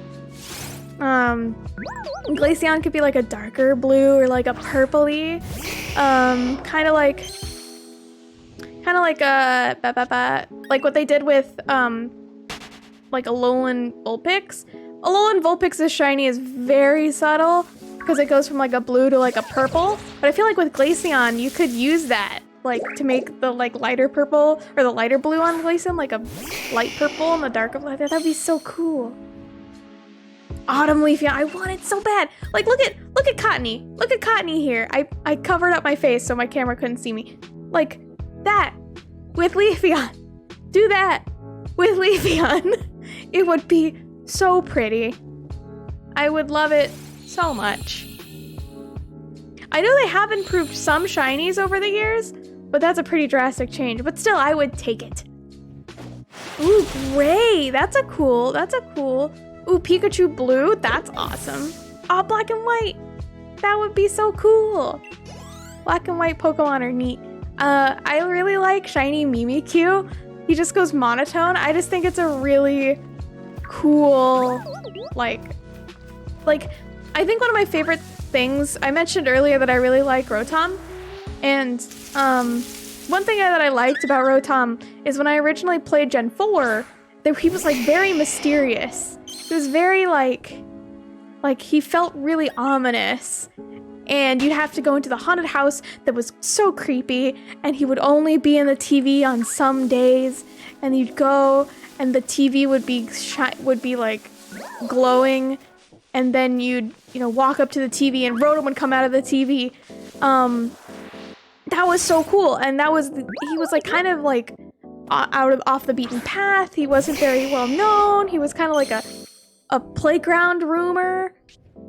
Glaceon could be like a darker blue or like a purpley. Kind of like what they did with like Alolan Vulpix. Alolan Vulpix's shiny is very subtle because it goes from like a blue to like a purple. But I feel like with Glaceon, you could use that like to make the like lighter purple or the lighter blue on Glaceon like a light purple and the darker blue. That'd be so cool. Autumn Leafeon, I want it so bad. Like look at Cottonee. Look at Cottonee here. I covered up my face so my camera couldn't see me. Like that with Leafeon. Do that with Leafeon. It would be so pretty. I would love it so much. I know they have improved some shinies over the years, but that's a pretty drastic change. But still, I would take it. Ooh, gray. That's a cool. Ooh, Pikachu blue. That's awesome. Oh, black and white. That would be so cool. Black and white Pokemon are neat. I really like shiny Mimikyu. He just goes monotone. I just think it's a really cool, like I think one of my favorite things, I mentioned earlier that I really like Rotom, and one thing that I liked about Rotom is when I originally played Gen 4, that he was like very mysterious. He was very like he felt really ominous, and you'd have to go into the haunted house that was so creepy, and he would only be in the TV on some days, and you'd go and the TV would be like glowing, and then you'd walk up to the TV and Rotom would come out of the TV. That was so cool, and he was like kind of like off the beaten path. He wasn't very well known. He was kind of like a playground rumor.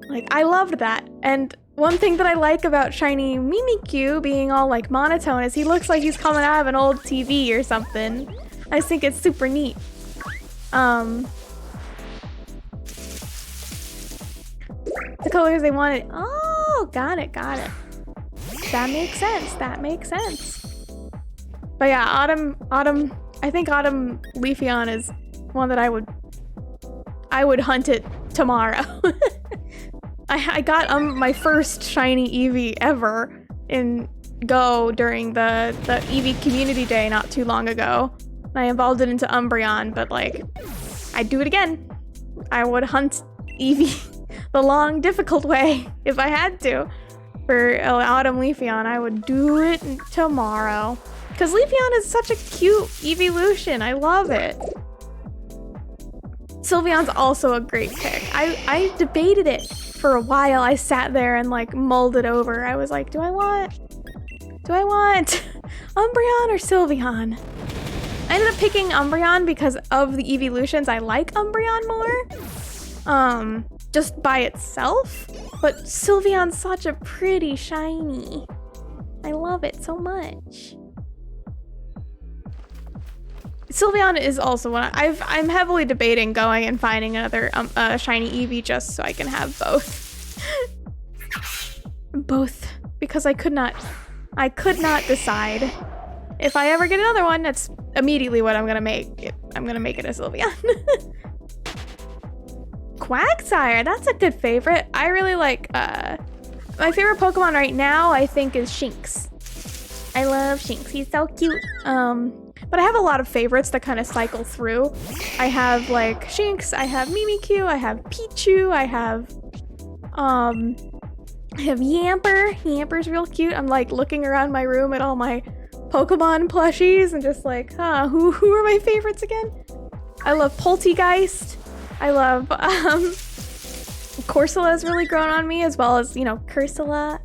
Like, I loved that. And one thing that I like about shiny Mimikyu being all like monotone is he looks like he's coming out of an old TV or something. I just think it's super neat. The colors they wanted. Oh, got it. That makes sense. But yeah, Autumn, I think Autumn Leafeon is one that I would hunt it tomorrow. I got my first shiny Eevee ever in Go during the Eevee Community Day not too long ago. And I evolved it into Umbreon, but like, I'd do it again. I would hunt Eevee the long, difficult way if I had to. For Autumn Leafeon, I would do it tomorrow. Because Leafeon is such a cute evolution. I love it. Sylveon's also a great pick. I debated it for a while. I sat there and like mulled it over. I was like, do I want Umbreon or Sylveon? I ended up picking Umbreon because of the evolutions. I like Umbreon more. Just by itself. But Sylveon's such a pretty shiny. I love it so much. Sylveon is also one I'm heavily debating going and finding another shiny Eevee just so I can have both. Both, because I could not decide. If I ever get another one, that's immediately what I'm gonna make. I'm gonna make it a Sylveon. Quagsire, that's a good favorite. I really like, my favorite Pokemon right now, I think, is Shinx. I love Shinx, he's so cute. But I have a lot of favorites that kind of cycle through. I have like Shinx, I have Mimikyu, I have Pichu, I have Yamper. Yamper's real cute. I'm like looking around my room at all my Pokemon plushies and just like, who are my favorites again? I love Poltegeist. I love, Corsola really grown on me, as well as, Cursula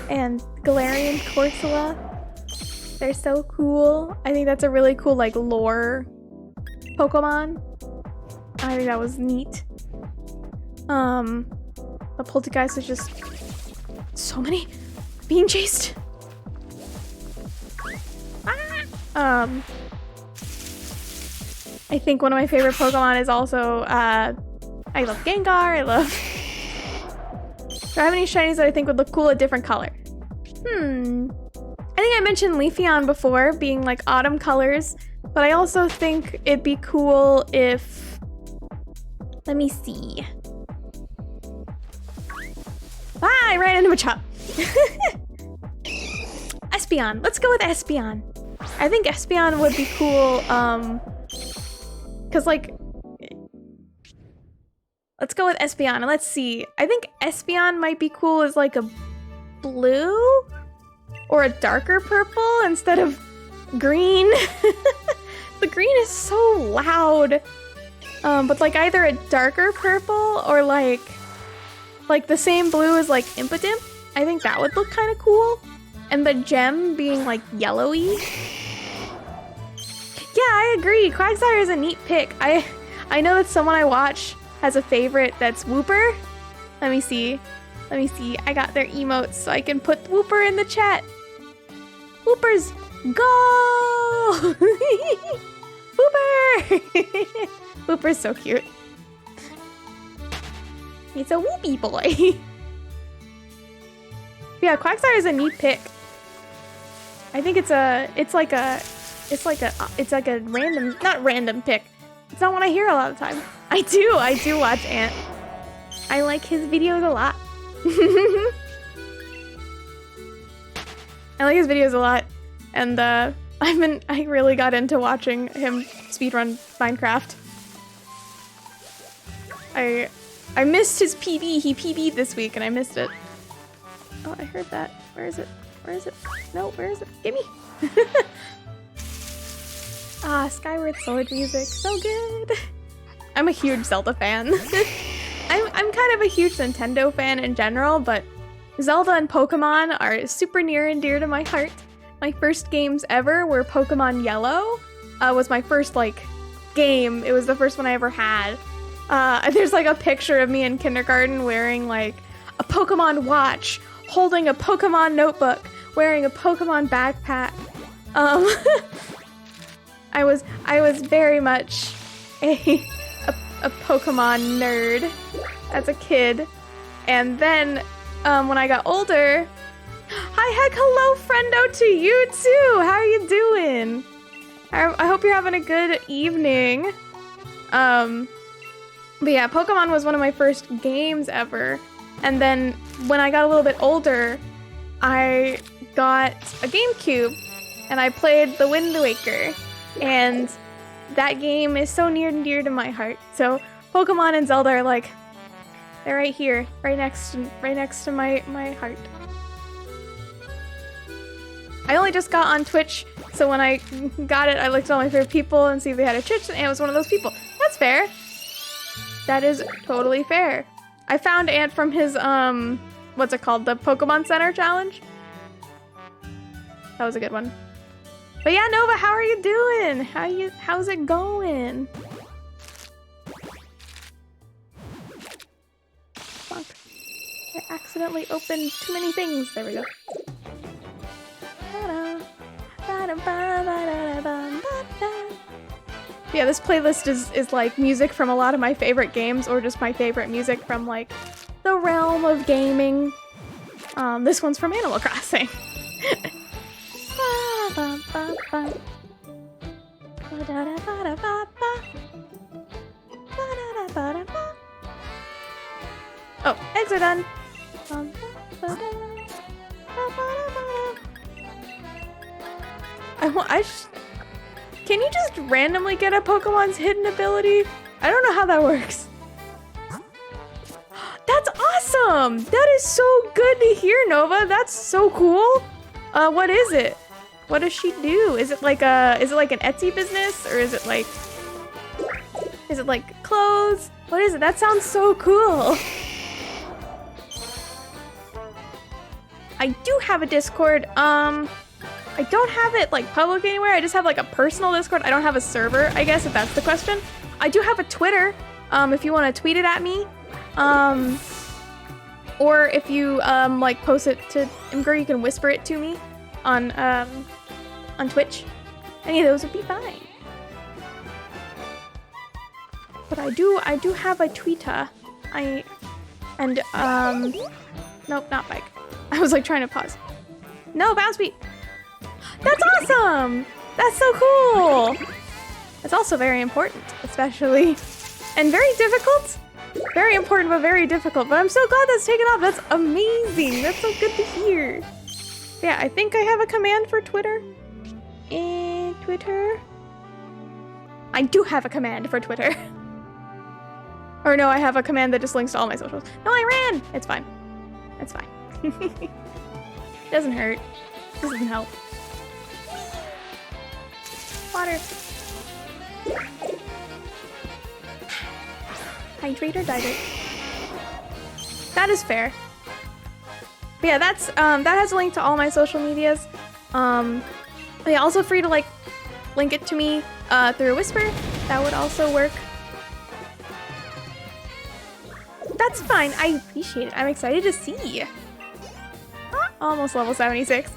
and Galarian Corsola. They're so cool. I think that's a really cool, like, lore Pokemon. I think that was neat. The Poltegeist is just so many being chased. I think one of my favorite Pokemon is also, I love Gengar, Do I have any shinies that I think would look cool a different color? I think I mentioned Leafeon before, being like autumn colors, but I also think it'd be cool if, let me see. I ran into a chop. Espeon, let's go with Espeon. I think Espeon would be cool, cause like, let's go with Espeon and let's see. I think Espeon might be cool as like a blue or a darker purple instead of green. The green is so loud. But like either a darker purple or like the same blue as like Impidimp. I think that would look kind of cool. And the gem being like yellowy. Yeah, I agree. Quagsire is a neat pick. I know that someone I watch has a favorite that's Wooper. Let me see. I got their emotes so I can put Wooper in the chat. Woopers, go! Wooper! Wooper's so cute. He's a whoopee boy. Yeah, Quagsire is a neat pick. I think it's like a random, not random pick. It's not one I hear a lot of the time. I do watch Ant. I like his videos a lot. I like his videos a lot, and I really got into watching him speedrun Minecraft. I missed his PB. He PB'd this week, and I missed it. Oh, I heard that. Where is it? Where is it? No, where is it? Gimme! Ah, Skyward Sword music, so good. I'm a huge Zelda fan. I'm kind of a huge Nintendo fan in general, but Zelda and Pokemon are super near and dear to my heart. My first games ever were Pokemon Yellow. Was my first like game. It was the first one I ever had. There's like a picture of me in kindergarten wearing like a Pokemon watch, holding a Pokemon notebook, wearing a Pokemon backpack. I was very much a Pokemon nerd as a kid, and then when I got older, hello friendo to you too. How are you doing? I hope you're having a good evening. But yeah, Pokemon was one of my first games ever, and then when I got a little bit older, I got a GameCube, and I played The Wind Waker. And that game is so near and dear to my heart. So Pokemon and Zelda are like, they're right here, right next to my heart. I only just got on Twitch, so when I got it, I looked at all my favorite people and see if they had a Twitch, and Ant was one of those people. That's fair. That is totally fair. I found Ant from his, what's it called? The Pokemon Center Challenge? That was a good one. But yeah, Nova, how are you doing? How's it going? Fuck. I accidentally opened too many things. There we go. Yeah, this playlist is like music from a lot of my favorite games, or just my favorite music from like the realm of gaming. This one's from Animal Crossing. Oh, eggs are done. Can you just randomly get a Pokemon's hidden ability? I don't know how that works. That's awesome! That is so good to hear, Nova. That's so cool. What is it? What does she do? Is it like an Etsy business, or is it like clothes? What is it? That sounds so cool. I do have a Discord. I don't have it like public anywhere. I just have like a personal Discord. I don't have a server, I guess, if that's the question. I do have a Twitter, if you want to tweet it at me. Or if you like post it to Imgur, you can whisper it to me on Twitch. Any of those would be fine. But I do have a Twitter. Nope, not bike. I was like trying to pause. No, bounce beat. That's awesome! That's so cool! It's also very important, especially, and very difficult. Very important, but very difficult. But I'm so glad that's taken off. That's amazing. That's so good to hear. Yeah, I think I have a command for Twitter. Twitter. I do have a command for Twitter. Or no, I have a command that just links to all my socials. No, I ran! It's fine. It's fine. Doesn't hurt. Doesn't help. Water. Hydrate or dihydrate. That is fair. But yeah, that's that has a link to all my social medias. Yeah, also free to like link it to me through a whisper. That would also work. That's fine. I appreciate it. I'm excited to see. Almost level 76.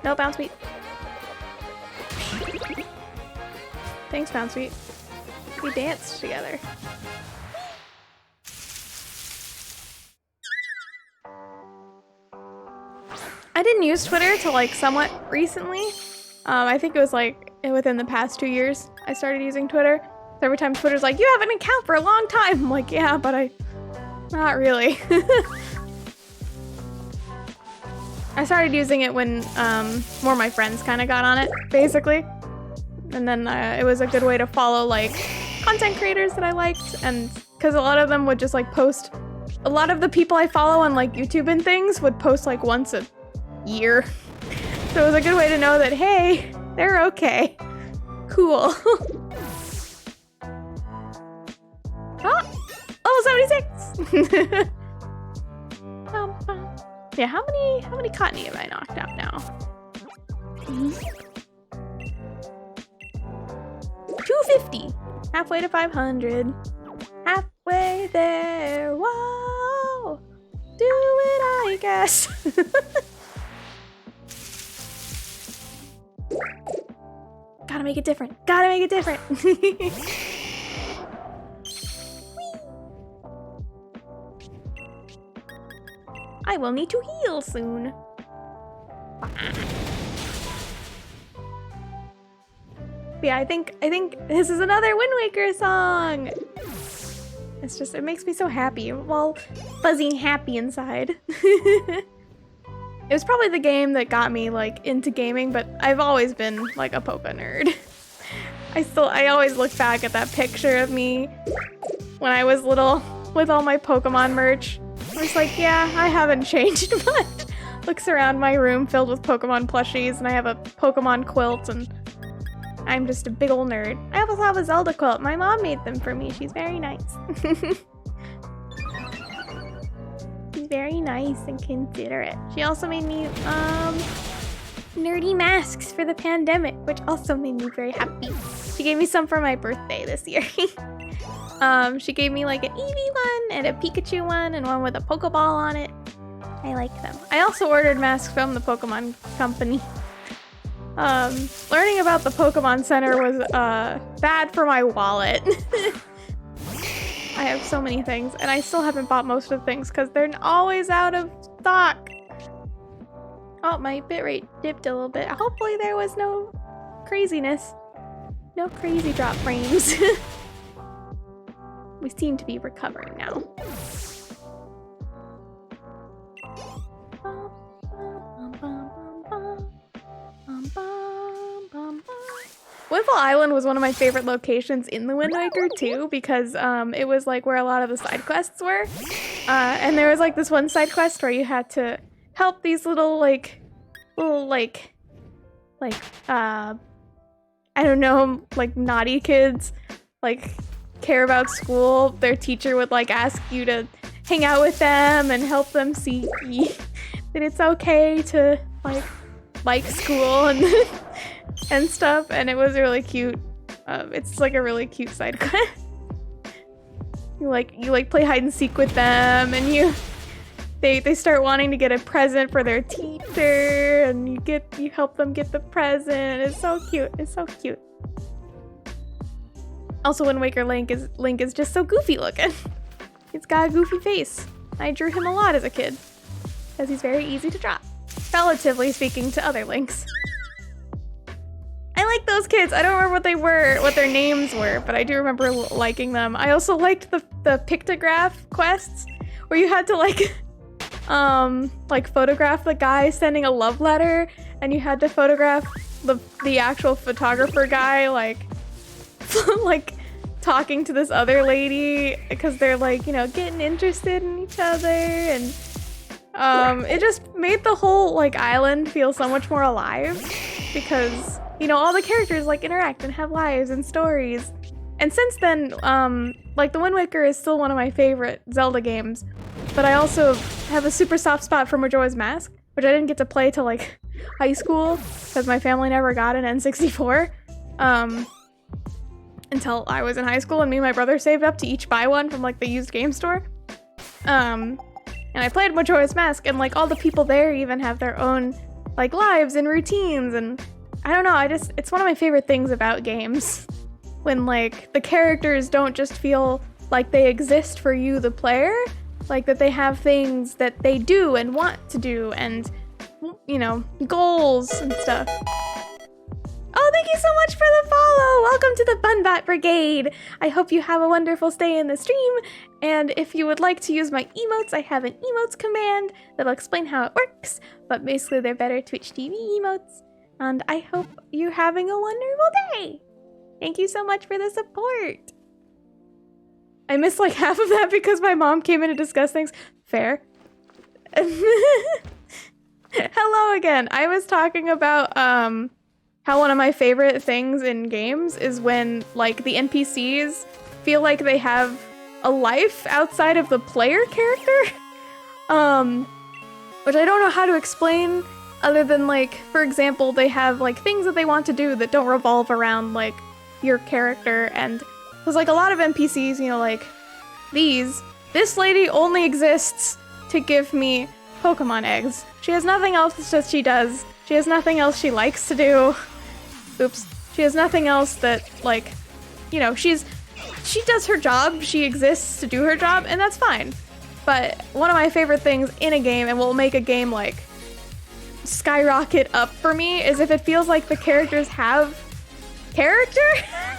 No, Bounce Beat. Thanks, Bounce Beat. We danced together. I didn't use Twitter till like somewhat recently. I think it was like within the past 2 years I started using Twitter. So every time Twitter's like, you have an account for a long time. I'm like, yeah, but not really. I started using it when more of my friends kind of got on it, basically. And then it was a good way to follow like content creators that I liked, and because a lot of them would just like post, a lot of the people I follow on like YouTube and things would post like once a year. So it was a good way to know that, hey, they're okay. Cool. Level 76! Yeah, how many Cottonee have I knocked out now? 250! Halfway to 500. Halfway there, whoa! Do it, I guess. Gotta make it different. Gotta make it different. I will need to heal soon. Yeah, I think this is another Wind Waker song. It's just, it makes me so happy. Well, fuzzy and happy inside. It was probably the game that got me like into gaming, but I've always been like a Poké nerd. I always look back at that picture of me when I was little with all my Pokemon merch. I was like, yeah, I haven't changed much. Looks around my room filled with Pokemon plushies, and I have a Pokemon quilt, and I'm just a big ol' nerd. I also have a Zelda quilt. My mom made them for me. She's very nice. She's very nice and considerate. She also made me nerdy masks for the pandemic, which also made me very happy. She gave me some for my birthday this year. She gave me like an Eevee one and a Pikachu one and one with a Pokeball on it. I like them. I also ordered masks from the Pokemon company. Learning about the Pokemon Center was bad for my wallet. I have so many things, and I still haven't bought most of the things because they're always out of stock. Oh, my bitrate dipped a little bit. Hopefully there was no craziness. No crazy drop frames. We seem to be recovering now. Windfall Island was one of my favorite locations in the Wind Waker too, because it was like where a lot of the side quests were. And there was like this one side quest where you had to help these little I don't know, like naughty kids, like care about school. Their teacher would like ask you to hang out with them and help them see that it's okay to like school and and stuff, and it was really cute. It's like a really cute side quest. You play hide and seek with them, and they start wanting to get a present for their teacher, and you help them get the present. It's so cute. It's so cute. Also, Wind Waker Link is just so goofy looking. He's got a goofy face. I drew him a lot as a kid because he's very easy to draw, relatively speaking to other Links. I like those kids. I don't remember what their names were, but I do remember liking them. I also liked the pictograph quests where you had to like photograph the guy sending a love letter, and you had to photograph the actual photographer guy like talking to this other lady because they're like, you know, getting interested in each other, and it just made the whole like island feel so much more alive because, you know, all the characters like interact and have lives and stories. And since then, like the Wind Waker is still one of my favorite Zelda games, but I also have a super soft spot for Majora's Mask, which I didn't get to play till like high school because my family never got an N64 until I was in high school, and me and my brother saved up to each buy one from like the used game store. And I played Majora's Mask, and like all the people there even have their own like lives and routines, and I don't know, it's one of my favorite things about games when like the characters don't just feel like they exist for you, the player, like that they have things that they do and want to do, and, you know, goals and stuff. Oh, thank you so much for the follow! Welcome to the Bunbot Brigade! I hope you have a wonderful stay in the stream, and if you would like to use my emotes, I have an emotes command that'll explain how it works, but basically they're better Twitch TV emotes, and I hope you're having a wonderful day! Thank you so much for the support! I missed like half of that because my mom came in to discuss things. Fair. Hello again. I was talking about how one of my favorite things in games is when like the NPCs feel like they have a life outside of the player character. Which I don't know how to explain other than like, for example, they have like things that they want to do that don't revolve around like your character. And there's like a lot of NPCs, you know, like this lady only exists to give me Pokemon eggs. She has nothing else that she does. She has nothing else she likes to do. Oops. She has nothing else that, like, you know, she does her job. She exists to do her job, and that's fine. But one of my favorite things in a game, and will make a game, like, skyrocket up for me, is if it feels like the characters have character,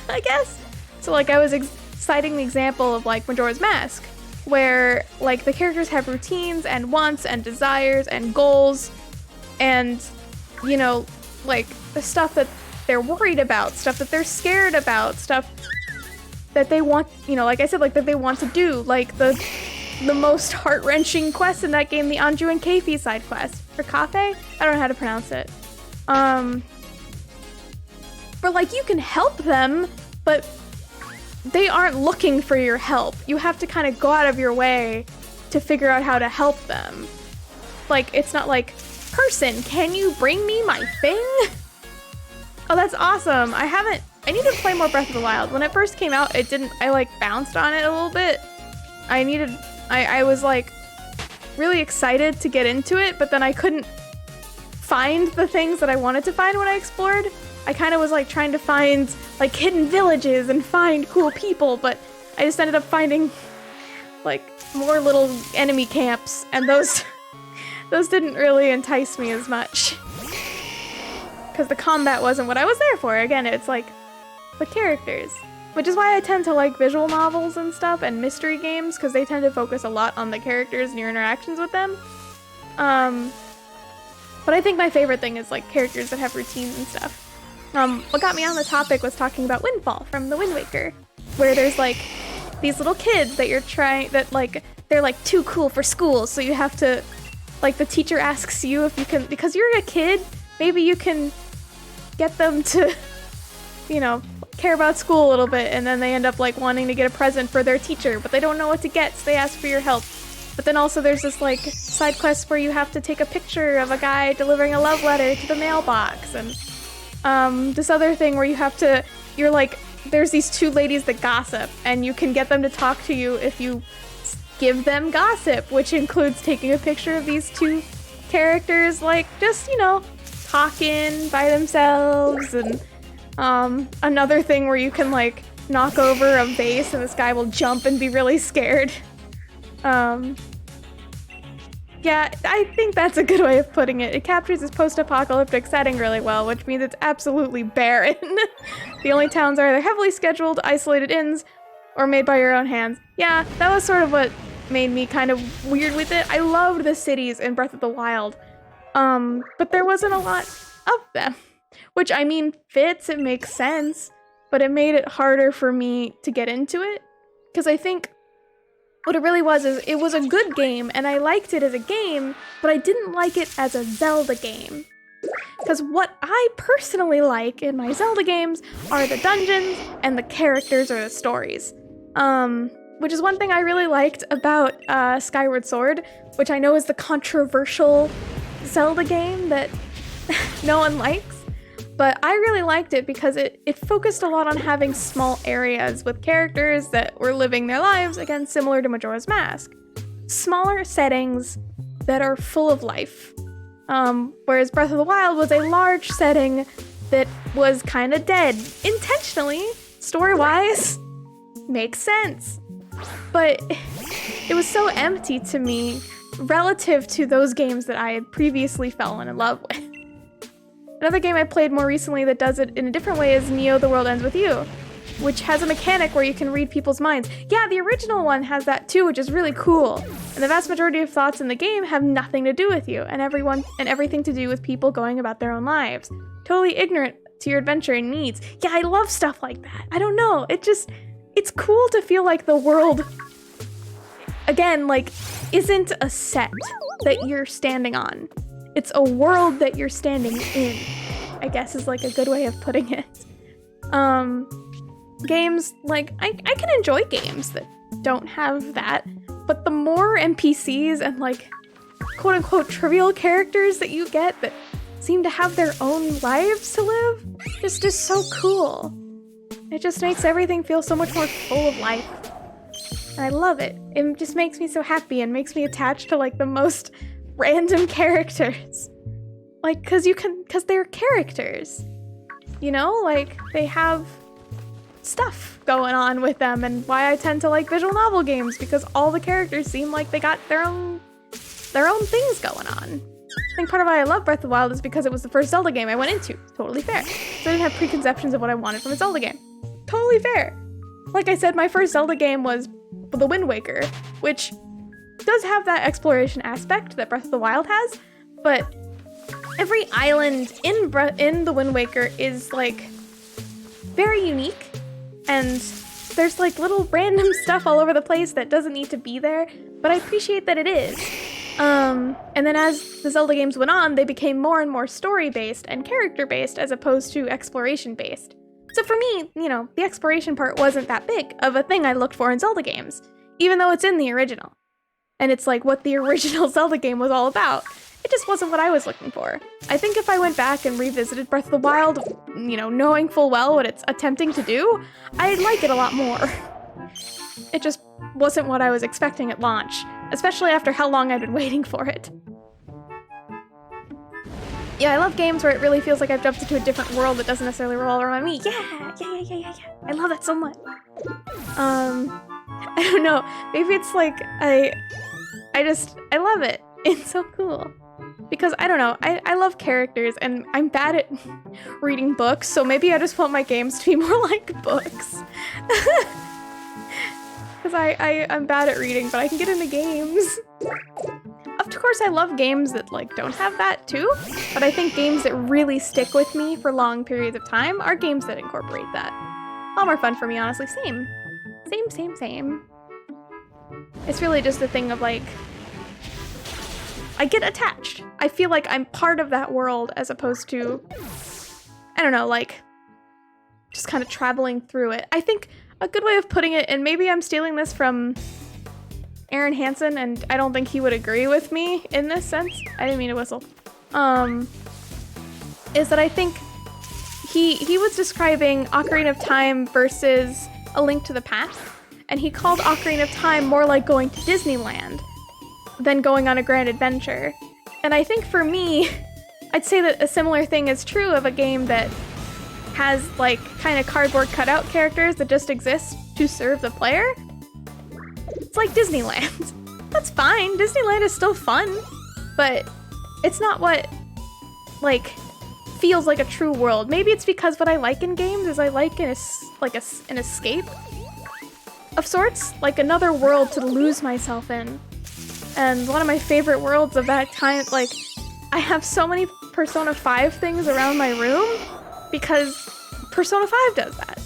I guess? So, like, I was citing the example of, like, Majora's Mask, where, like, the characters have routines and wants and desires and goals and, you know, like, the stuff that they're worried about, stuff that they're scared about, stuff that they want, you know, like I said, like, that they want to do, like, the most heart-wrenching quest in that game, the Anju and Keifi side quest, or Kafe? I don't know how to pronounce it. But, like, you can help them, but they aren't looking for your help. You have to kind of go out of your way to figure out how to help them. Like, it's not like, person, can you bring me my thing? Oh, that's awesome. I need to play more Breath of the Wild. When it first came out, I like bounced on it a little bit. I was like really excited to get into it, but then I couldn't find the things that I wanted to find when I explored. I kind of was like trying to find like hidden villages and find cool people, but I just ended up finding like more little enemy camps, and those didn't really entice me as much. Because the combat wasn't what I was there for. Again, it's like the characters. Which is why I tend to like visual novels and stuff and mystery games, because they tend to focus a lot on the characters and your interactions with them. But I think my favorite thing is like characters that have routines and stuff. What got me on the topic was talking about Windfall from the Wind Waker, where there's like these little kids that they're like too cool for school, so you have to, like, the teacher asks you if you can, because you're a kid, maybe you can get them to, you know, care about school a little bit, and then they end up like wanting to get a present for their teacher, but they don't know what to get, so they ask for your help. But then also there's this like side quest where you have to take a picture of a guy delivering a love letter to the mailbox, and this other thing where you're like, there's these two ladies that gossip, and you can get them to talk to you if you give them gossip, which includes taking a picture of these two characters, like, just, you know, talking by themselves. And another thing where you can like knock over a vase and this guy will jump and be really scared. Yeah, I think that's a good way of putting it. It captures this post-apocalyptic setting really well, which means it's absolutely barren. The only towns are either heavily scheduled, isolated inns, or made by your own hands. Yeah, that was sort of what made me kind of weird with it. I loved the cities in Breath of the Wild, but there wasn't a lot of them. Which, I mean, fits, it makes sense, but it made it harder for me to get into it. Because I think what it really was is it was a good game, and I liked it as a game, but I didn't like it as a Zelda game. Because what I personally like in my Zelda games are the dungeons and the characters or the stories. Which is one thing I really liked about Skyward Sword, which I know is the controversial Zelda game that no one likes. But I really liked it because it focused a lot on having small areas with characters that were living their lives, again, similar to Majora's Mask. Smaller settings that are full of life. Whereas Breath of the Wild was a large setting that was kind of dead. Intentionally, story-wise, makes sense. But it was so empty to me relative to those games that I had previously fallen in love with. Another game I played more recently that does it in a different way is Neo: The World Ends With You, which has a mechanic where you can read people's minds. Yeah, the original one has that too, which is really cool. And the vast majority of thoughts in the game have nothing to do with you, and everything to do with people going about their own lives. Totally ignorant to your adventure and needs. Yeah, I love stuff like that. I don't know, it it's cool to feel like the world, again, like, isn't a set that you're standing on. It's a world that you're standing in, I guess is like a good way of putting it. Games, like, I can enjoy games that don't have that, but the more NPCs and like quote-unquote trivial characters that you get that seem to have their own lives to live just is so cool. It just makes everything feel so much more full of life. And I love it. It just makes me so happy and makes me attached to like the most random characters. Like, cause they're characters. You know, like they have stuff going on with them, and why I tend to like visual novel games, because all the characters seem like they got their own things going on. I think part of why I love Breath of the Wild is because it was the first Zelda game I went into. Totally fair. So I didn't have preconceptions of what I wanted from a Zelda game. Totally fair. Like I said, my first Zelda game was The Wind Waker, which does have that exploration aspect that Breath of the Wild has, but every island in The Wind Waker is like very unique, and there's like little random stuff all over the place that doesn't need to be there, but I appreciate that it is. And then as the Zelda games went on, they became more and more story-based and character-based as opposed to exploration-based. So for me, you know, the exploration part wasn't that big of a thing I looked for in Zelda games, even though it's in the original. And it's like what the original Zelda game was all about. It just wasn't what I was looking for. I think if I went back and revisited Breath of the Wild, you know, knowing full well what it's attempting to do, I'd like it a lot more. It just wasn't what I was expecting at launch, especially after how long I'd been waiting for it. Yeah, I love games where it really feels like I've jumped into a different world that doesn't necessarily revolve around me. Yeah. I love that so much. I don't know. Maybe it's like I love it. It's so cool. Because, I don't know, I love characters, and I'm bad at reading books, so maybe I just want my games to be more like books. Because I'm bad at reading, but I can get into games. Of course, I love games that, like, don't have that, too, but I think games that really stick with me for long periods of time are games that incorporate that. A lot more fun for me, honestly. Same. It's really just a thing of, like, I get attached. I feel like I'm part of that world as opposed to, I don't know, like, just kind of traveling through it. I think a good way of putting it, and maybe I'm stealing this from Aaron Hansen, and I don't think he would agree with me in this sense. I didn't mean to whistle. Is that I think he was describing Ocarina of Time versus A Link to the Past, and he called Ocarina of Time more like going to Disneyland than going on a grand adventure. And I think for me, I'd say that a similar thing is true of a game that has like kind of cardboard cutout characters that just exist to serve the player. It's like Disneyland. That's fine. Disneyland is still fun, but it's not what like feels like a true world. Maybe it's because what I like in games is I like an escape of sorts, like another world to lose myself in. And one of my favorite worlds of that kind, like, I have so many Persona 5 things around my room because Persona 5 does that.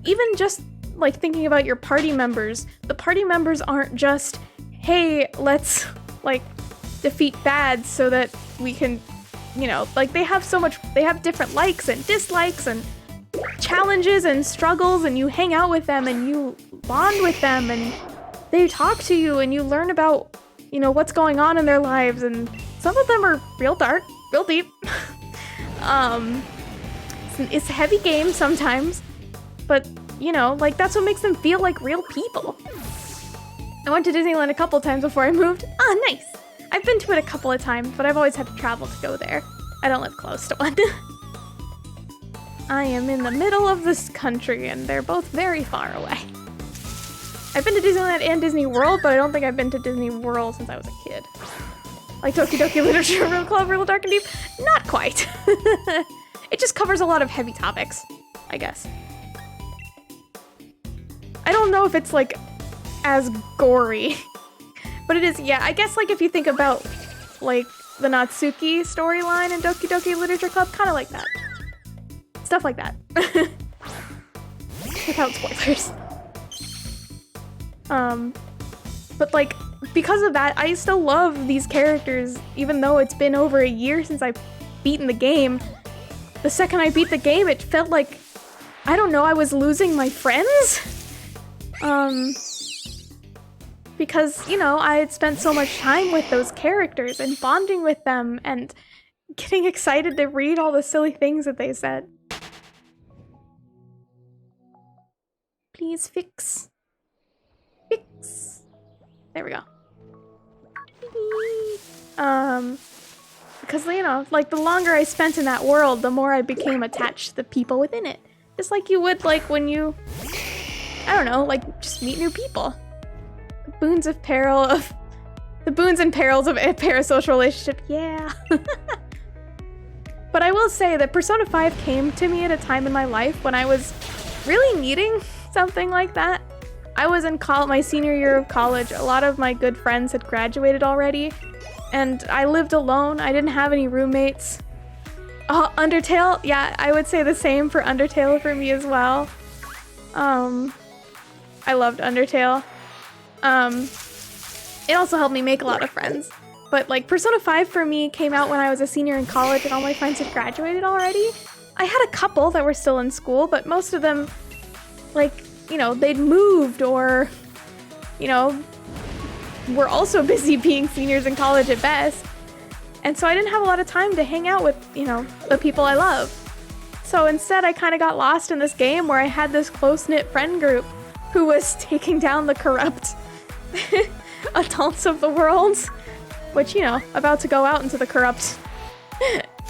Even just, like, thinking about your party members, the party members aren't just, hey, let's, like, defeat bads so that we can, you know, like, they have different likes and dislikes and challenges and struggles, and you hang out with them and you bond with them and they talk to you and you learn about, you know, what's going on in their lives, and some of them are real dark, real deep. It's a heavy game sometimes, but, you know, like, that's what makes them feel like real people. I went to Disneyland a couple times before I moved. Ah, nice! I've been to it a couple of times, but I've always had to travel to go there. I don't live close to one. I am in the middle of this country, and they're both very far away. I've been to Disneyland and Disney World, but I don't think I've been to Disney World since I was a kid. Like Doki Doki Literature, Real Club, Real Dark and Deep? Not quite. It just covers a lot of heavy topics, I guess. I don't know if it's, like, as gory. But it is, yeah, I guess, like, if you think about, like, the Natsuki storyline in Doki Doki Literature Club, kind of like that. Stuff like that. without spoilers. But like, because of that, I still love these characters, even though it's been over a year since I've beaten the game. The second I beat the game, it felt like, I don't know, I was losing my friends? Because, you know, I had spent so much time with those characters and bonding with them and getting excited to read all the silly things that they said. Please fix. Fix. There we go. Because, you know, like, the longer I spent in that world, the more I became attached to the people within it. Just like you would, like, when you, I don't know, like, just meet new people. The boons and perils of a parasocial relationship, yeah. But I will say that Persona 5 came to me at a time in my life when I was really needing something like that. I was in my senior year of college. A lot of my good friends had graduated already, and I lived alone. I didn't have any roommates. Oh, Undertale? Yeah, I would say the same for Undertale for me as well. I loved Undertale. It also helped me make a lot of friends. But like, Persona 5 for me came out when I was a senior in college and all my friends had graduated already. I had a couple that were still in school, but most of them, like, you know, they'd moved or, you know, were also busy being seniors in college at best. And so I didn't have a lot of time to hang out with, you know, the people I love. So instead I kind of got lost in this game where I had this close-knit friend group who was taking down the corrupt adults of the world, which, you know, about to go out into the corrupt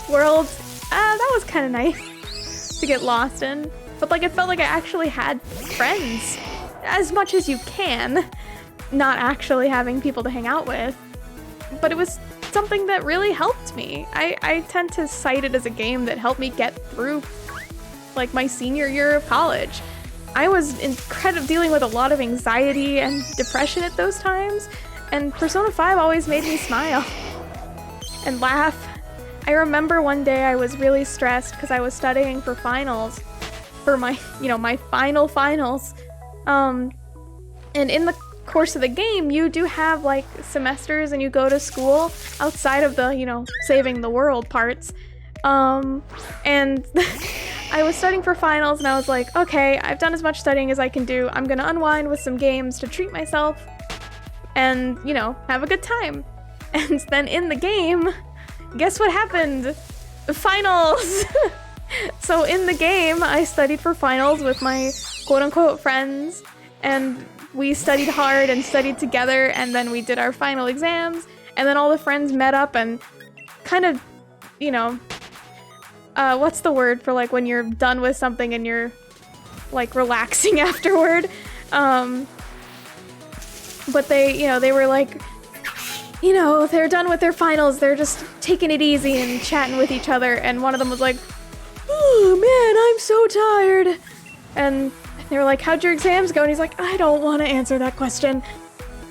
world. That was kind of nice to get lost in. But like, it felt like I actually had friends, as much as you can, not actually having people to hang out with. But it was something that really helped me. I tend to cite it as a game that helped me get through like my senior year of college. I was dealing with a lot of anxiety and depression at those times, and Persona 5 always made me smile and laugh. I remember one day I was really stressed because I was studying for finals, for my, you know, my finals. And in the course of the game, you do have like semesters and you go to school outside of the, you know, saving the world parts. And I was studying for finals and I was like, okay, I've done as much studying as I can do. I'm gonna unwind with some games to treat myself and, you know, have a good time. And then in the game, guess what happened? Finals! So in the game, I studied for finals with my quote-unquote friends, and we studied hard and studied together, and then we did our final exams, and then all the friends met up and kind of, you know, what's the word for like when you're done with something and you're like relaxing afterward? But they, you know, they were like, you know, they're done with their finals, they're just taking it easy and chatting with each other, and one of them was like, oh man, I'm so tired. And they were like, how'd your exams go? And he's like, I don't want to answer that question.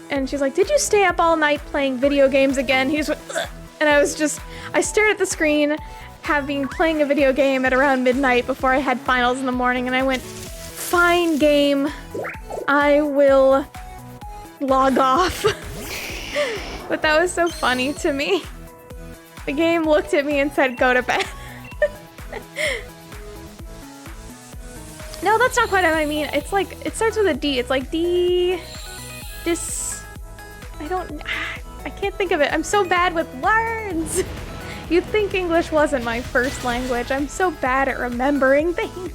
And she's like, did you stay up all night playing video games again? He's like, ugh. And I stared at the screen, playing a video game at around midnight before I had finals in the morning, and I went, fine game, I will log off. But that was so funny to me. The game looked at me and said, go to bed. No, that's not quite what I mean. It's like, it starts with a D. It's like I can't think of it. I'm so bad with words. You'd think English wasn't my first language. I'm so bad at remembering things.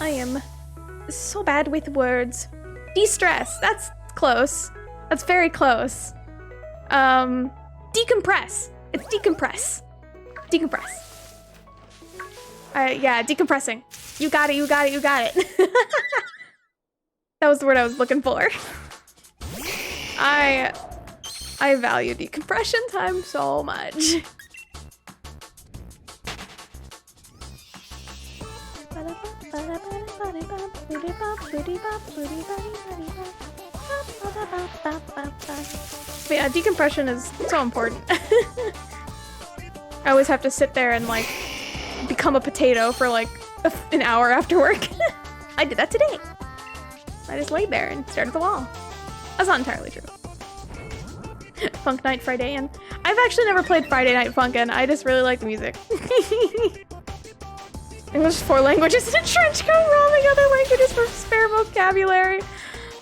I am so bad with words. De-stress. That's close. That's very close. Decompress. It's decompress. Decompress. Yeah, decompressing. You got it, you got it, you got it. That was the word I was looking for. I value decompression time so much. But yeah, decompression is so important. I always have to sit there and like become a potato for like an hour after work. I did that today. I just laid there and stared at the wall. That's not entirely true. Funk Night Friday, and I've actually never played Friday Night Funkin'. I just really like the music. English 4 languages in a trench coat, roaming other languages for spare vocabulary.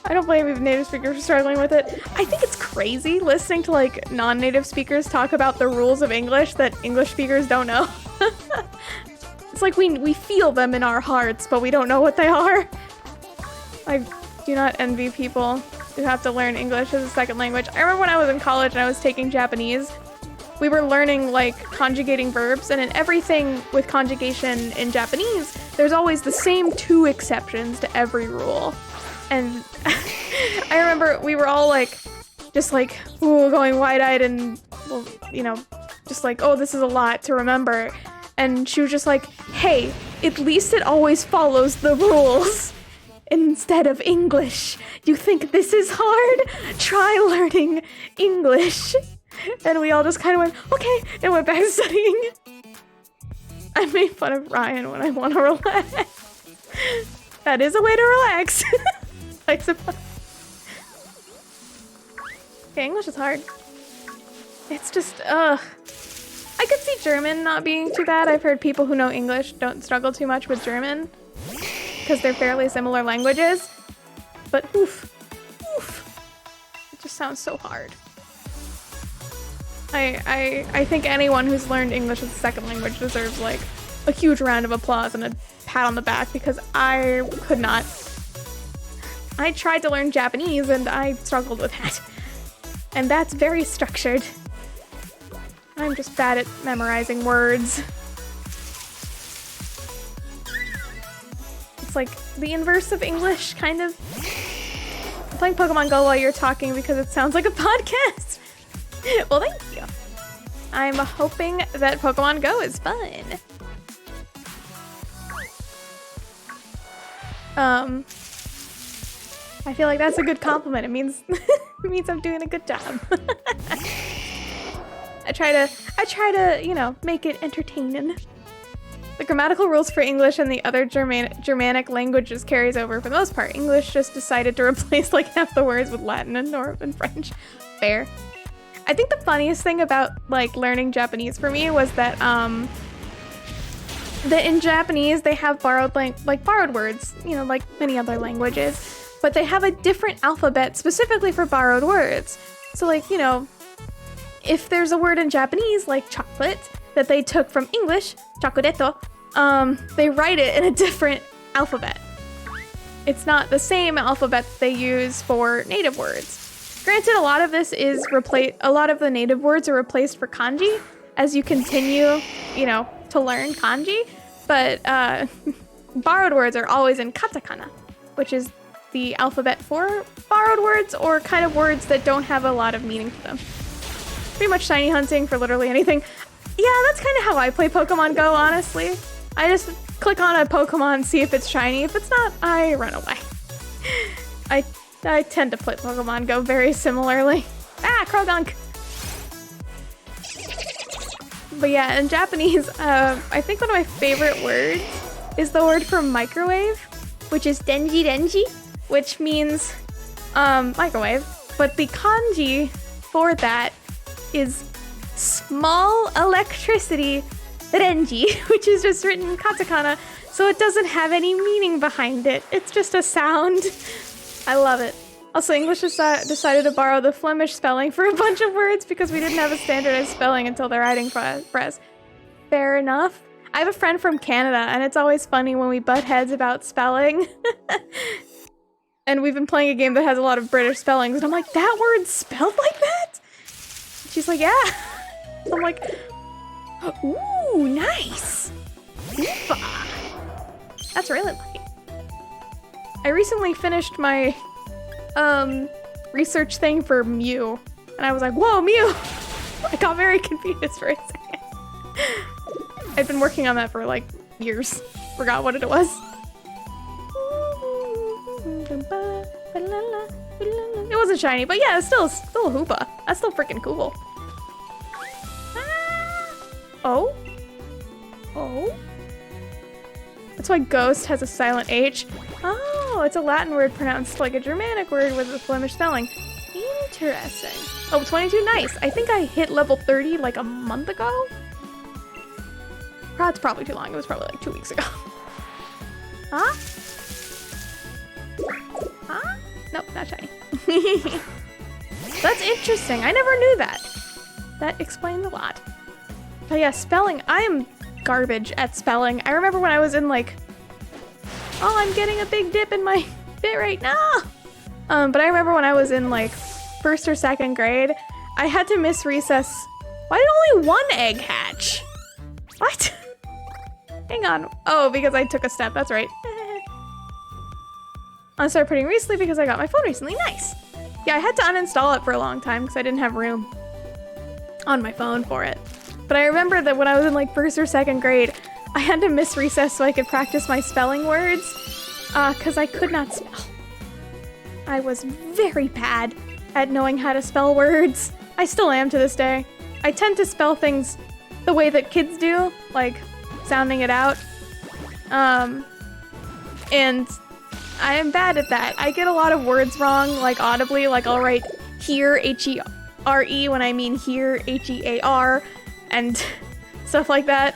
I don't blame even native speakers for struggling with it. I think it's crazy listening to like non-native speakers talk about the rules of English that English speakers don't know. It's like we feel them in our hearts, but we don't know what they are. I do not envy people who have to learn English as a second language. I remember when I was in college and I was taking Japanese, we were learning like conjugating verbs, and in everything with conjugation in Japanese, there's always the same 2 exceptions to every rule. And I remember we were all like, just like, ooh, going wide-eyed and, well, you know, just like, oh, this is a lot to remember. And she was just like, hey, at least it always follows the rules. Instead of English. You think this is hard? Try learning English. And we all just kind of went, okay, and went back to studying. I made fun of Ryan when I want to relax. That is a way to relax. I suppose. Okay, English is hard. It's just, I could see German not being too bad. I've heard people who know English don't struggle too much with German, because they're fairly similar languages, but oof, it just sounds so hard. I think anyone who's learned English as a second language deserves like a huge round of applause and a pat on the back, because I could not. I tried to learn Japanese and I struggled with that. And that's very structured. I'm just bad at memorizing words. It's like the inverse of English, kind of. I'm playing Pokemon Go while you're talking because it sounds like a podcast. Well, thank you. I'm hoping that Pokemon Go is fun. I feel like that's a good compliment. It means it means I'm doing a good job. I try to, you know, make it entertaining. The grammatical rules for English and the other Germanic languages carries over for the most part. English just decided to replace like half the words with Latin and French. Fair. I think the funniest thing about like learning Japanese for me was that that in Japanese they have borrowed borrowed words, you know, like many other languages, but they have a different alphabet specifically for borrowed words. So like, you know, if there's a word in Japanese like chocolate that they took from English, chocoreto, they write it in a different alphabet. It's not the same alphabet that they use for native words. Granted, a lot of this is a lot of the native words are replaced for kanji as you continue, you know, to learn kanji, but borrowed words are always in katakana, which is the alphabet for borrowed words or kind of words that don't have a lot of meaning to them. Pretty much shiny hunting for literally anything. Yeah, that's kind of how I play Pokemon Go, honestly. I just click on a Pokemon, see if it's shiny. If it's not, I run away. I tend to play Pokemon Go very similarly. Ah, Krogunk! But yeah, in Japanese, I think one of my favorite words is the word for microwave, which is denji denji, which means microwave. But the kanji for that is small electricity renji, which is just written in katakana, so it doesn't have any meaning behind it. It's just a sound. I love it. Also, English decided to borrow the Flemish spelling for a bunch of words because we didn't have a standardized spelling until the writing press. Fair enough. I have a friend from Canada, and it's always funny when we butt heads about spelling. And we've been playing a game that has a lot of British spellings, and I'm like, that word's spelled like that? She's like, yeah. I'm like, ooh, nice. Oofa. That's really lucky. I recently finished my research thing for Mew, and I was like, whoa, Mew! I got very confused for a second. I'd been working on that for like years. Forgot what it was. It wasn't shiny, but yeah, it's still a Hoopa. That's still freaking cool. Oh? Oh? That's why ghost has a silent H. Oh, it's a Latin word pronounced like a Germanic word with a Flemish spelling. Interesting. Oh, 22, nice. I think I hit level 30 like a month ago. That's probably too long. It was probably like 2 weeks ago. Huh? Huh? Nope, not shiny. That's interesting. I never knew that. That explains a lot. But yeah, spelling. I am garbage at spelling. I remember when I was in like, oh, I'm getting a big dip in my bit right now. But I remember when I was in like 1st or 2nd grade, I had to miss recess. Why did only 1 egg hatch? What? Hang on. Oh, because I took a step. That's right. I started putting recently because I got my phone recently. Nice. Yeah, I had to uninstall it for a long time because I didn't have room on my phone for it. But I remember that when I was in like 1st or 2nd grade, I had to miss recess so I could practice my spelling words because I could not spell. I was very bad at knowing how to spell words. I still am to this day. I tend to spell things the way that kids do, like sounding it out. And I am bad at that. I get a lot of words wrong, like audibly, like I'll write here, H-E-R-E, when I mean here, H-E-A-R, and stuff like that.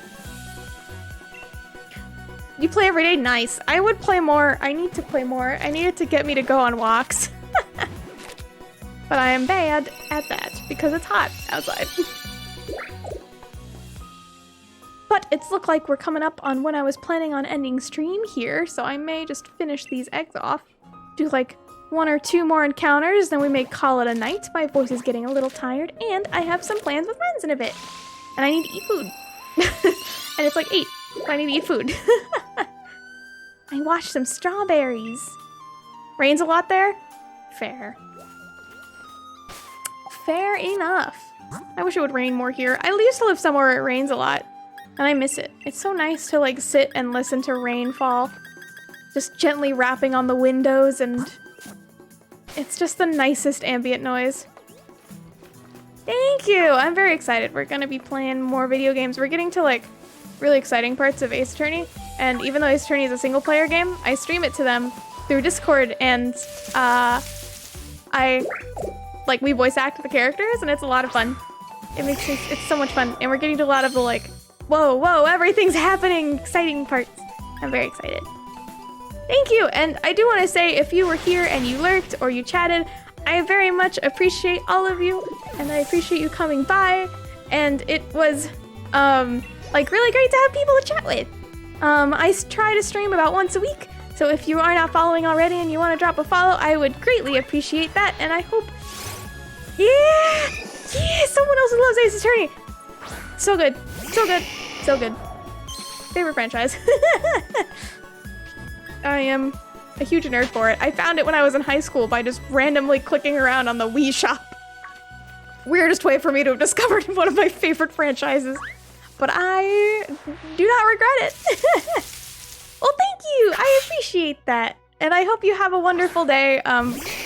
You play every day? Nice. I would play more. I need to play more. I need it to get me to go on walks. But I am bad at that because it's hot outside. But it's looked like we're coming up on when I was planning on ending stream here, so I may just finish these eggs off. Do like 1 or 2 more encounters, then we may call it a night. My voice is getting a little tired, and I have some plans with friends in a bit. And I need to eat food. And it's like 8, so I need to eat food. I washed some strawberries. Rains a lot there? Fair. Fair enough. I wish it would rain more here. I used to live somewhere where it rains a lot. And I miss it. It's so nice to like sit and listen to rain fall. Just gently rapping on the windows, and it's just the nicest ambient noise. Thank you! I'm very excited. We're gonna be playing more video games. We're getting to like really exciting parts of Ace Attorney. And even though Ace Attorney is a single player game, I stream it to them through Discord, and we voice act the characters, and it's a lot of fun. It's so much fun. And we're getting to a lot of the like, whoa, everything's happening, exciting parts. I'm very excited. Thank you, and I do want to say if you were here and you lurked or you chatted, I very much appreciate all of you, and I appreciate you coming by, and it was like really great to have people to chat with. I try to stream about once a week, so if you are not following already and you want to drop a follow, I would greatly appreciate that, and I hope, yeah, someone else who loves Ace Attorney. So good. Favorite franchise. I am a huge nerd for it. I found it when I was in high school by just randomly clicking around on the Wii shop. Weirdest way for me to have discovered one of my favorite franchises. But I do not regret it. Well, thank you. I appreciate that. And I hope you have a wonderful day.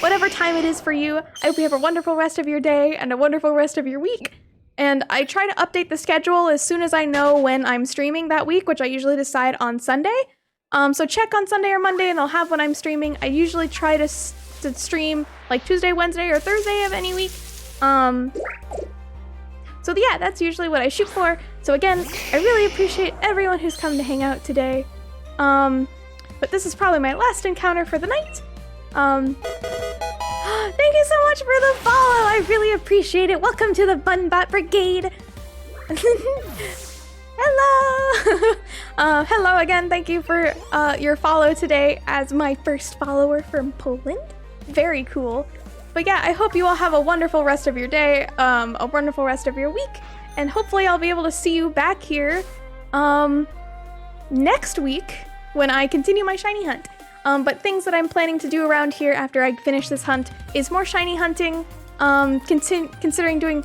Whatever time it is for you, I hope you have a wonderful rest of your day and a wonderful rest of your week. And I try to update the schedule as soon as I know when I'm streaming that week, which I usually decide on Sunday. So check on Sunday or Monday and they'll have when I'm streaming. I usually try to stream like Tuesday, Wednesday, or Thursday of any week. So yeah, that's usually what I shoot for. So again, I really appreciate everyone who's come to hang out today. But this is probably my last encounter for the night. Thank you so much for the follow. I really appreciate it. Welcome to the Bunbot Brigade. Hello. Hello again. Thank you for your follow today as my first follower from Poland. Very cool. But yeah, I hope you all have a wonderful rest of your day, a wonderful rest of your week, and hopefully I'll be able to see you back here next week when I continue my shiny hunt. But things that I'm planning to do around here after I finish this hunt is more shiny hunting, considering doing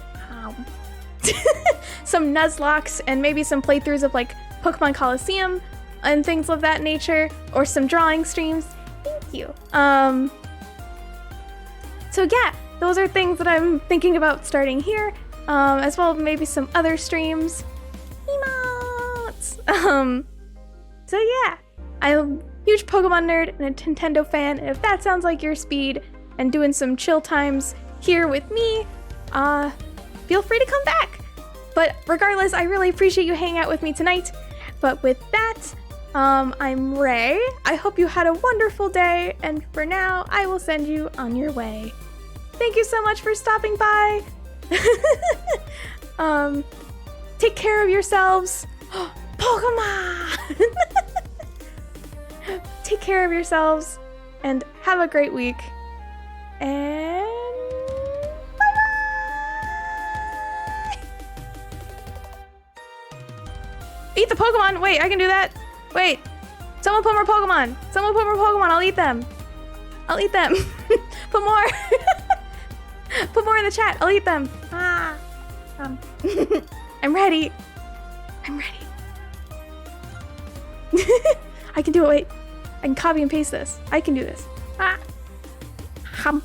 some Nuzlocks and maybe some playthroughs of like Pokemon Coliseum and things of that nature, or some drawing streams. Thank you. So yeah, those are things that I'm thinking about starting here, as well as maybe some other streams. Emotes! So yeah. I'm a huge Pokemon nerd and a Nintendo fan, and if that sounds like your speed and doing some chill times here with me, feel free to come back. But regardless, I really appreciate you hanging out with me tonight. But with that, I'm Ray. I hope you had a wonderful day, and for now, I will send you on your way. Thank you so much for stopping by. Take care of yourselves. Pokemon! Take care of yourselves, and have a great week. And bye-bye! Eat the Pokemon! Wait, I can do that. Wait, someone put more Pokemon. Someone put more Pokemon, I'll eat them. I'll eat them. Put more. Put more in the chat, I'll eat them. I'm ready. I'm ready. I can do it, wait. I can copy and paste this. I can do this. Hum.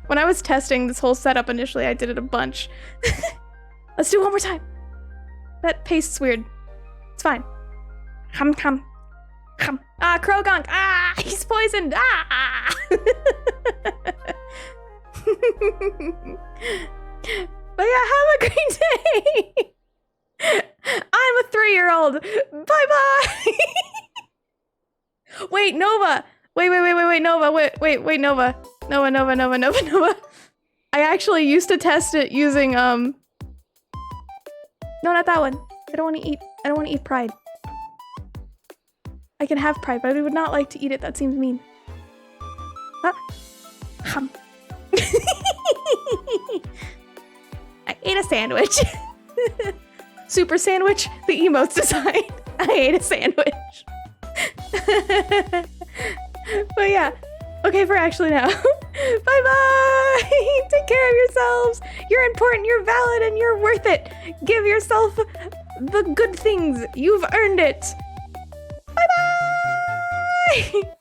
When I was testing this whole setup initially, I did it a bunch. Let's do it one more time. That paste's weird. It's fine. Hum. Krogunk. He's poisoned. But yeah, have a great day. I'm a 3-year-old. Bye-bye. Wait, Nova. Wait, Nova. Wait, Nova. Nova. I actually used to test it using, no, not that one. I don't want to eat Pride. I can have Pride, but I would not like to eat it. That seems mean. Hum. I ate a sandwich. Super sandwich, the emotes design. I ate a sandwich. But yeah, okay for actually now. Bye-bye. Take care of yourselves. You're important, you're valid, and you're worth it. Give yourself the good things. You've earned it. Bye-bye.